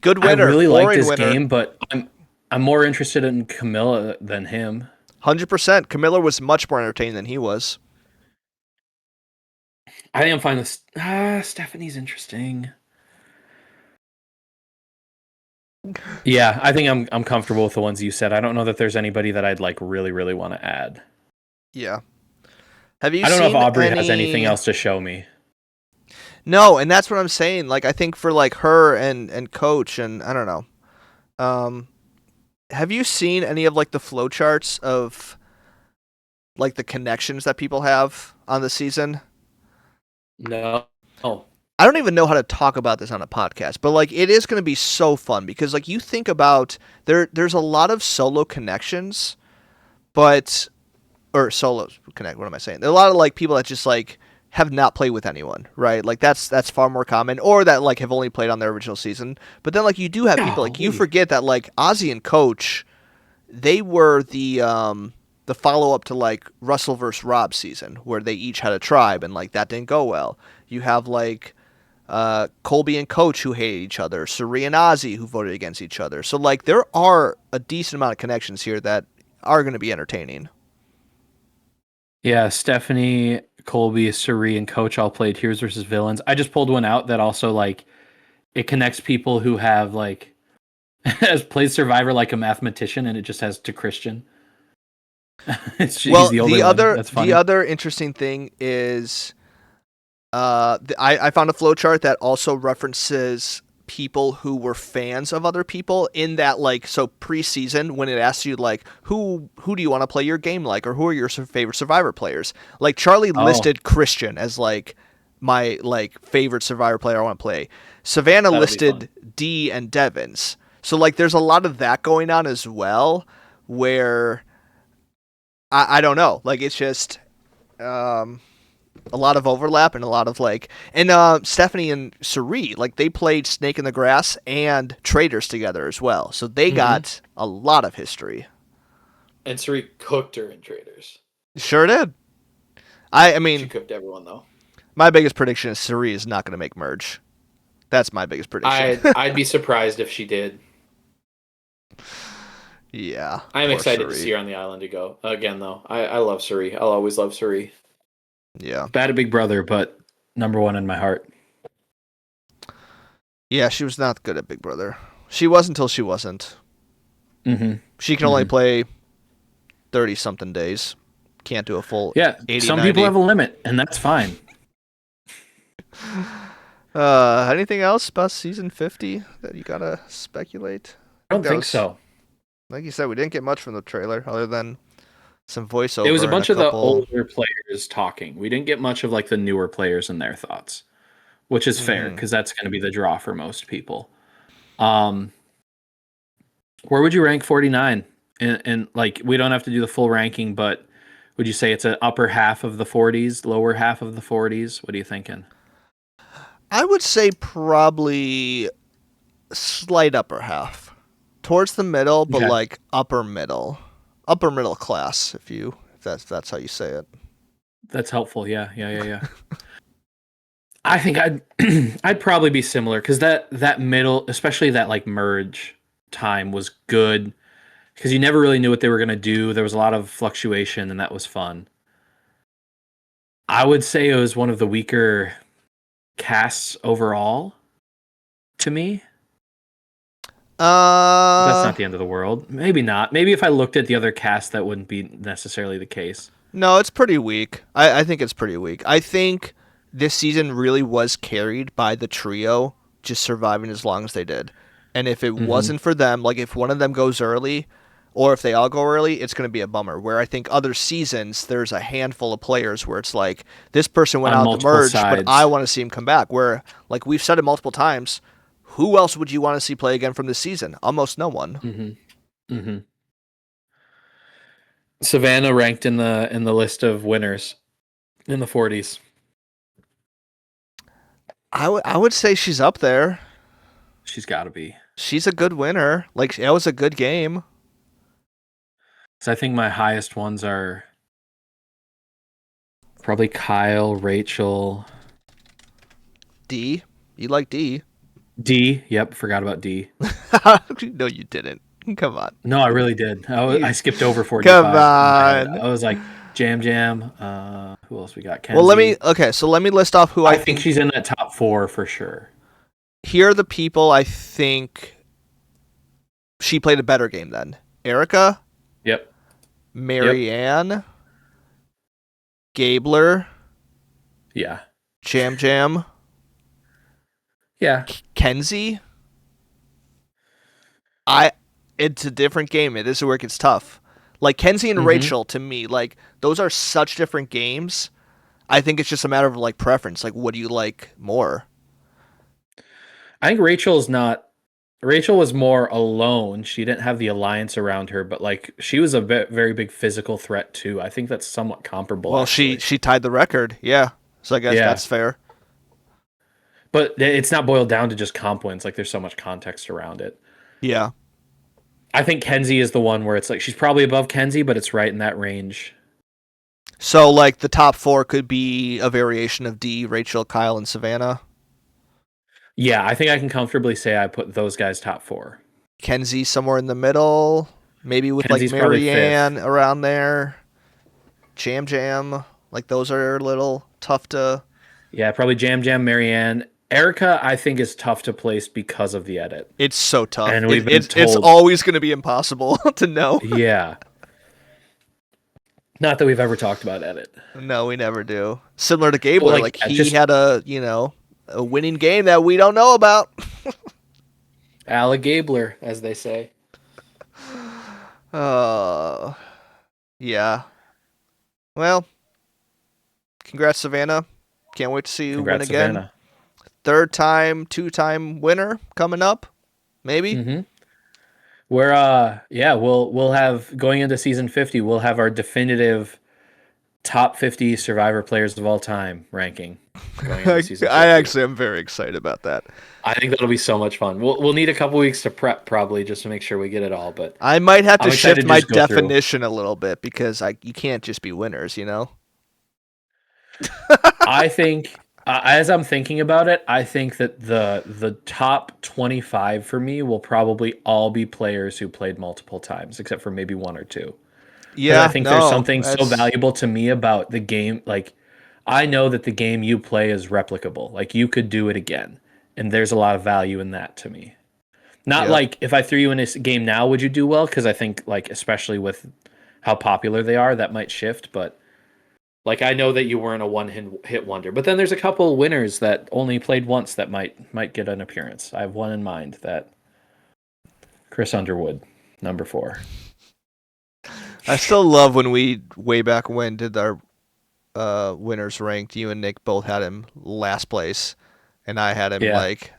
good winner. I really like this winner. game, but I'm more interested in Camilla than him. 100%. Camilla was much more entertaining than he was. I think I'm fine with Stephanie's interesting. Yeah, I think I'm comfortable with the ones you said. I don't know that there's anybody that I'd like really, really want to add. Yeah. Have you? I don't know if Aubrey has anything else to show me. No, and that's what I'm saying. Like I think for like her and coach and I don't know. Um, have you seen any of like the flowcharts of like the connections that people have on the season? No. Oh, I don't even know how to talk about this on a podcast, but like it is going to be so fun because like you think about there's a lot of solo connections, but or solo connect. What am I saying? There are a lot of like people that just like have not played with anyone, right? Like that's far more common, or that like have only played on their original season. But then like you do have people like you golly. forget that like Ozzy and Coach, they were the follow up to like Russell versus Rob season where they each had a tribe and like that didn't go well. You have like Colby and Coach who hate each other, Suri and Ozzy who voted against each other. So like there are a decent amount of connections here that are going to be entertaining. Yeah, Stephanie, Colby, Suri, and Coach all played Heroes versus Villains. I just pulled one out that also like it connects people who have like has played Survivor like a mathematician, and it just has to Christian. He's Well, the only the one. other That's the funny. other interesting thing is I found a flowchart that also references people who were fans of other people in that like so preseason when it asks you like who do you want to play your game like or who are your favorite Survivor players, like Charlie Oh, listed Christian as like my like favorite Survivor player I want to play. Savannah that'll be fun. listed D and Devins, so like there's a lot of that going on as well where I don't know, like it's just um a lot of overlap and a lot of like and Stephanie and Suri like they played Snake in the Grass and Traders together as well, so they Hmm. got a lot of history. And Suri cooked her in Traders. Sure did. I She mean, cooked everyone though. my biggest prediction is Suri is not going to make merge. That's my biggest prediction. I'd be surprised if she did. Yeah, I'm poor excited to Suri. see her on the island to go again though. I love Suri. I'll always love Suri. Yeah, Bad at Big Brother, but number one in my heart. yeah, she was not good at Big Brother. She was until she wasn't. Hmm. She can only Hmm. play 30 something days. Can't do a full Yeah, 80, some people 90. have a limit, and that's fine. Anything else about season 50 that you gotta speculate? I I think don't that think was, so. like you said, we didn't get much from the trailer other than some It was a voiceover and a bunch of the couple. older players talking. We didn't get much of like the newer players and their thoughts, which is fair Hmm. because that's going to be the draw for most people. Um, where would you rank 49? And like, we don't have to do the full ranking, but would you say it's an upper half of the 40s, lower half of the 40s? What are you thinking? I would say probably slight upper half, towards the middle, but Okay, like upper middle class, if that's how you say it. that's helpful. Yeah, yeah, yeah, yeah. I think I'd I'd probably be similar because that middle, especially that like merge time was good because you never really knew what they were going to do. There was a lot of fluctuation, and that was fun. I would say it was one of the weaker casts overall to me. But that's Uh, not the end of the world. Maybe not. Maybe if I looked at the other cast, that wouldn't be necessarily the case. no, it's pretty weak. I think it's pretty weak. I think this season really was carried by the trio just surviving as long as they did. And if it Hmm. wasn't for them, like if one of them goes early or if they all go early, it's going to be a bummer. Where I think other seasons, there's a handful of players where it's like, this person went On out the multiple merge, but I sides. want to see him come back. Where, like we've said it multiple times, who else would you want to see play again from this season? Almost no one. Hmm. Hmm. Savannah ranked in the list of winners in the 40s. I would say she's up there. She's got to be. She's a good winner. Like, that was a good game. So I think my highest ones are probably Kyle, Rachel, D. You like D. D. Yep, forgot about D. No, you didn't. Come on. No, I really did. I You, skipped over come 45 in my head. on. I was like, Jam Jam. Who else we got? Well, Kenzie. so let me list off who I I think think. she's in that top four for sure. Here are the people I think she played a better game than Erica, Yep. Yep. Marianne, Gabler, Yeah. Jam Jam, Yeah. Kenzie, it's a different game. It is where it gets tough. Like Kenzie and Mm-hmm. Rachel, to me, like those are such different games. I think it's just a matter of like preference. Like, what do you like more? I think Rachel's not. Rachel was more alone. She didn't have the alliance around her, but like she was a very big physical threat too. I think that's somewhat comparable, Well, she actually. she tied the record. Yeah, so I guess Yeah, that's fair. but it's not boiled down to just comp wins. Like there's so much context around it. Yeah. I think Kenzie is the one where it's like she's probably above Kenzie, but it's right in that range. So like the top four could be a variation of D, Rachel, Kyle, and Savannah. Yeah, I think I can comfortably say I put those guys top four. Kenzie somewhere in the middle, maybe with like Kenzie's probably Marianne fifth. around there. Jam Jam, like those are a little tough to. Yeah, probably Jam Jam, Marianne. Erica, I think, is tough to place because of the edit. It's so tough. And It, we've been it's told, always going to be impossible to know. yeah. Not that we've ever talked about edit. No, we never do. Similar to But Gabler, like, like yeah, he just had a winning game that we don't know about. Gabler, as they say. Uh, yeah. Well, congrats, Savannah. Can't wait to see you win Congrats, again. Savannah. Third time, two-time winner coming up, maybe. Mm-hmm. We're yeah, we'll have going into season 50, we'll have our definitive top 50 Survivor players of all time ranking going into season I 50. actually am very excited about that. I think that'll be so much fun. We'll need a couple weeks to prep probably just to make sure we get it all, but I might have to I'm shift excited to my just go through. definition a little bit because you can't just be winners, you know. I think as I'm thinking about it, I think that the top 25 for me will probably all be players who played multiple times, except for maybe one or two. Because I Yeah, think there's no, something so that's valuable to me about the game. Like, I know that the game you play is replicable. Like, you could do it again. And there's a lot of value in that to me. Not yep. like if I threw you in this game now, would you do well? Because I think, like, especially with how popular they are, that might shift. But, like, I know that you weren't a one hit wonder. But then there's a couple winners that only played once that might get an appearance. I have one in mind that Chris Underwood, number 4. I still love when we way back when did our winners ranked. You and Nick both had him last place, and I had him Yeah. like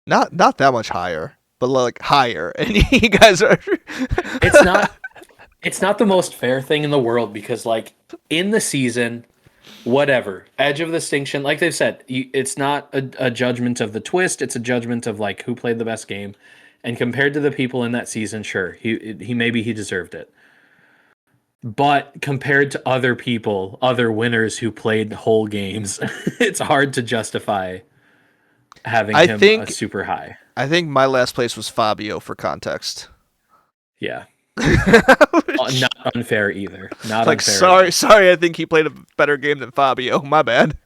not that much higher, but like higher. And you guys are It's not it's not the most fair thing in the world because like in the season whatever edge of distinction like they've said it's not a judgment of the twist, it's a judgment of like who played the best game, and compared to the people in that season, sure, he maybe he deserved it, but compared to other people, other winners who played whole games, it's hard to justify having I him a think super high. I think my last place was Fabio for context. Yeah. Not unfair either, not Like unfair at all. sorry, I think he played a better game than Fabio. My bad.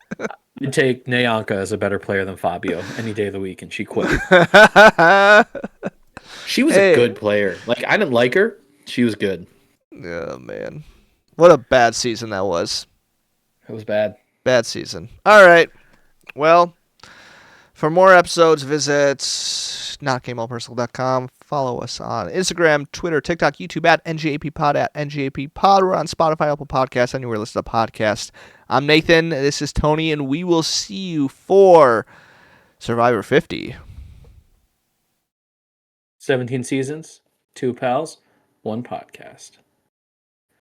I'd take Nayanka as a better player than Fabio any day of the week, and she quit. She was a Hey, good player. Like I didn't like her. She was good. oh man, what a bad season that was. It was bad. Bad season. All right. Well, for more episodes, visit notgameallpersonal.com. Follow us on Instagram, Twitter, TikTok, YouTube at NGAPpod at NGAPpod. We're on Spotify, Apple Podcasts, anywhere you listen to podcasts. I'm Nathan. This is Tony, and we will see you for Survivor 50. 17 seasons, 2 pals, 1 podcast.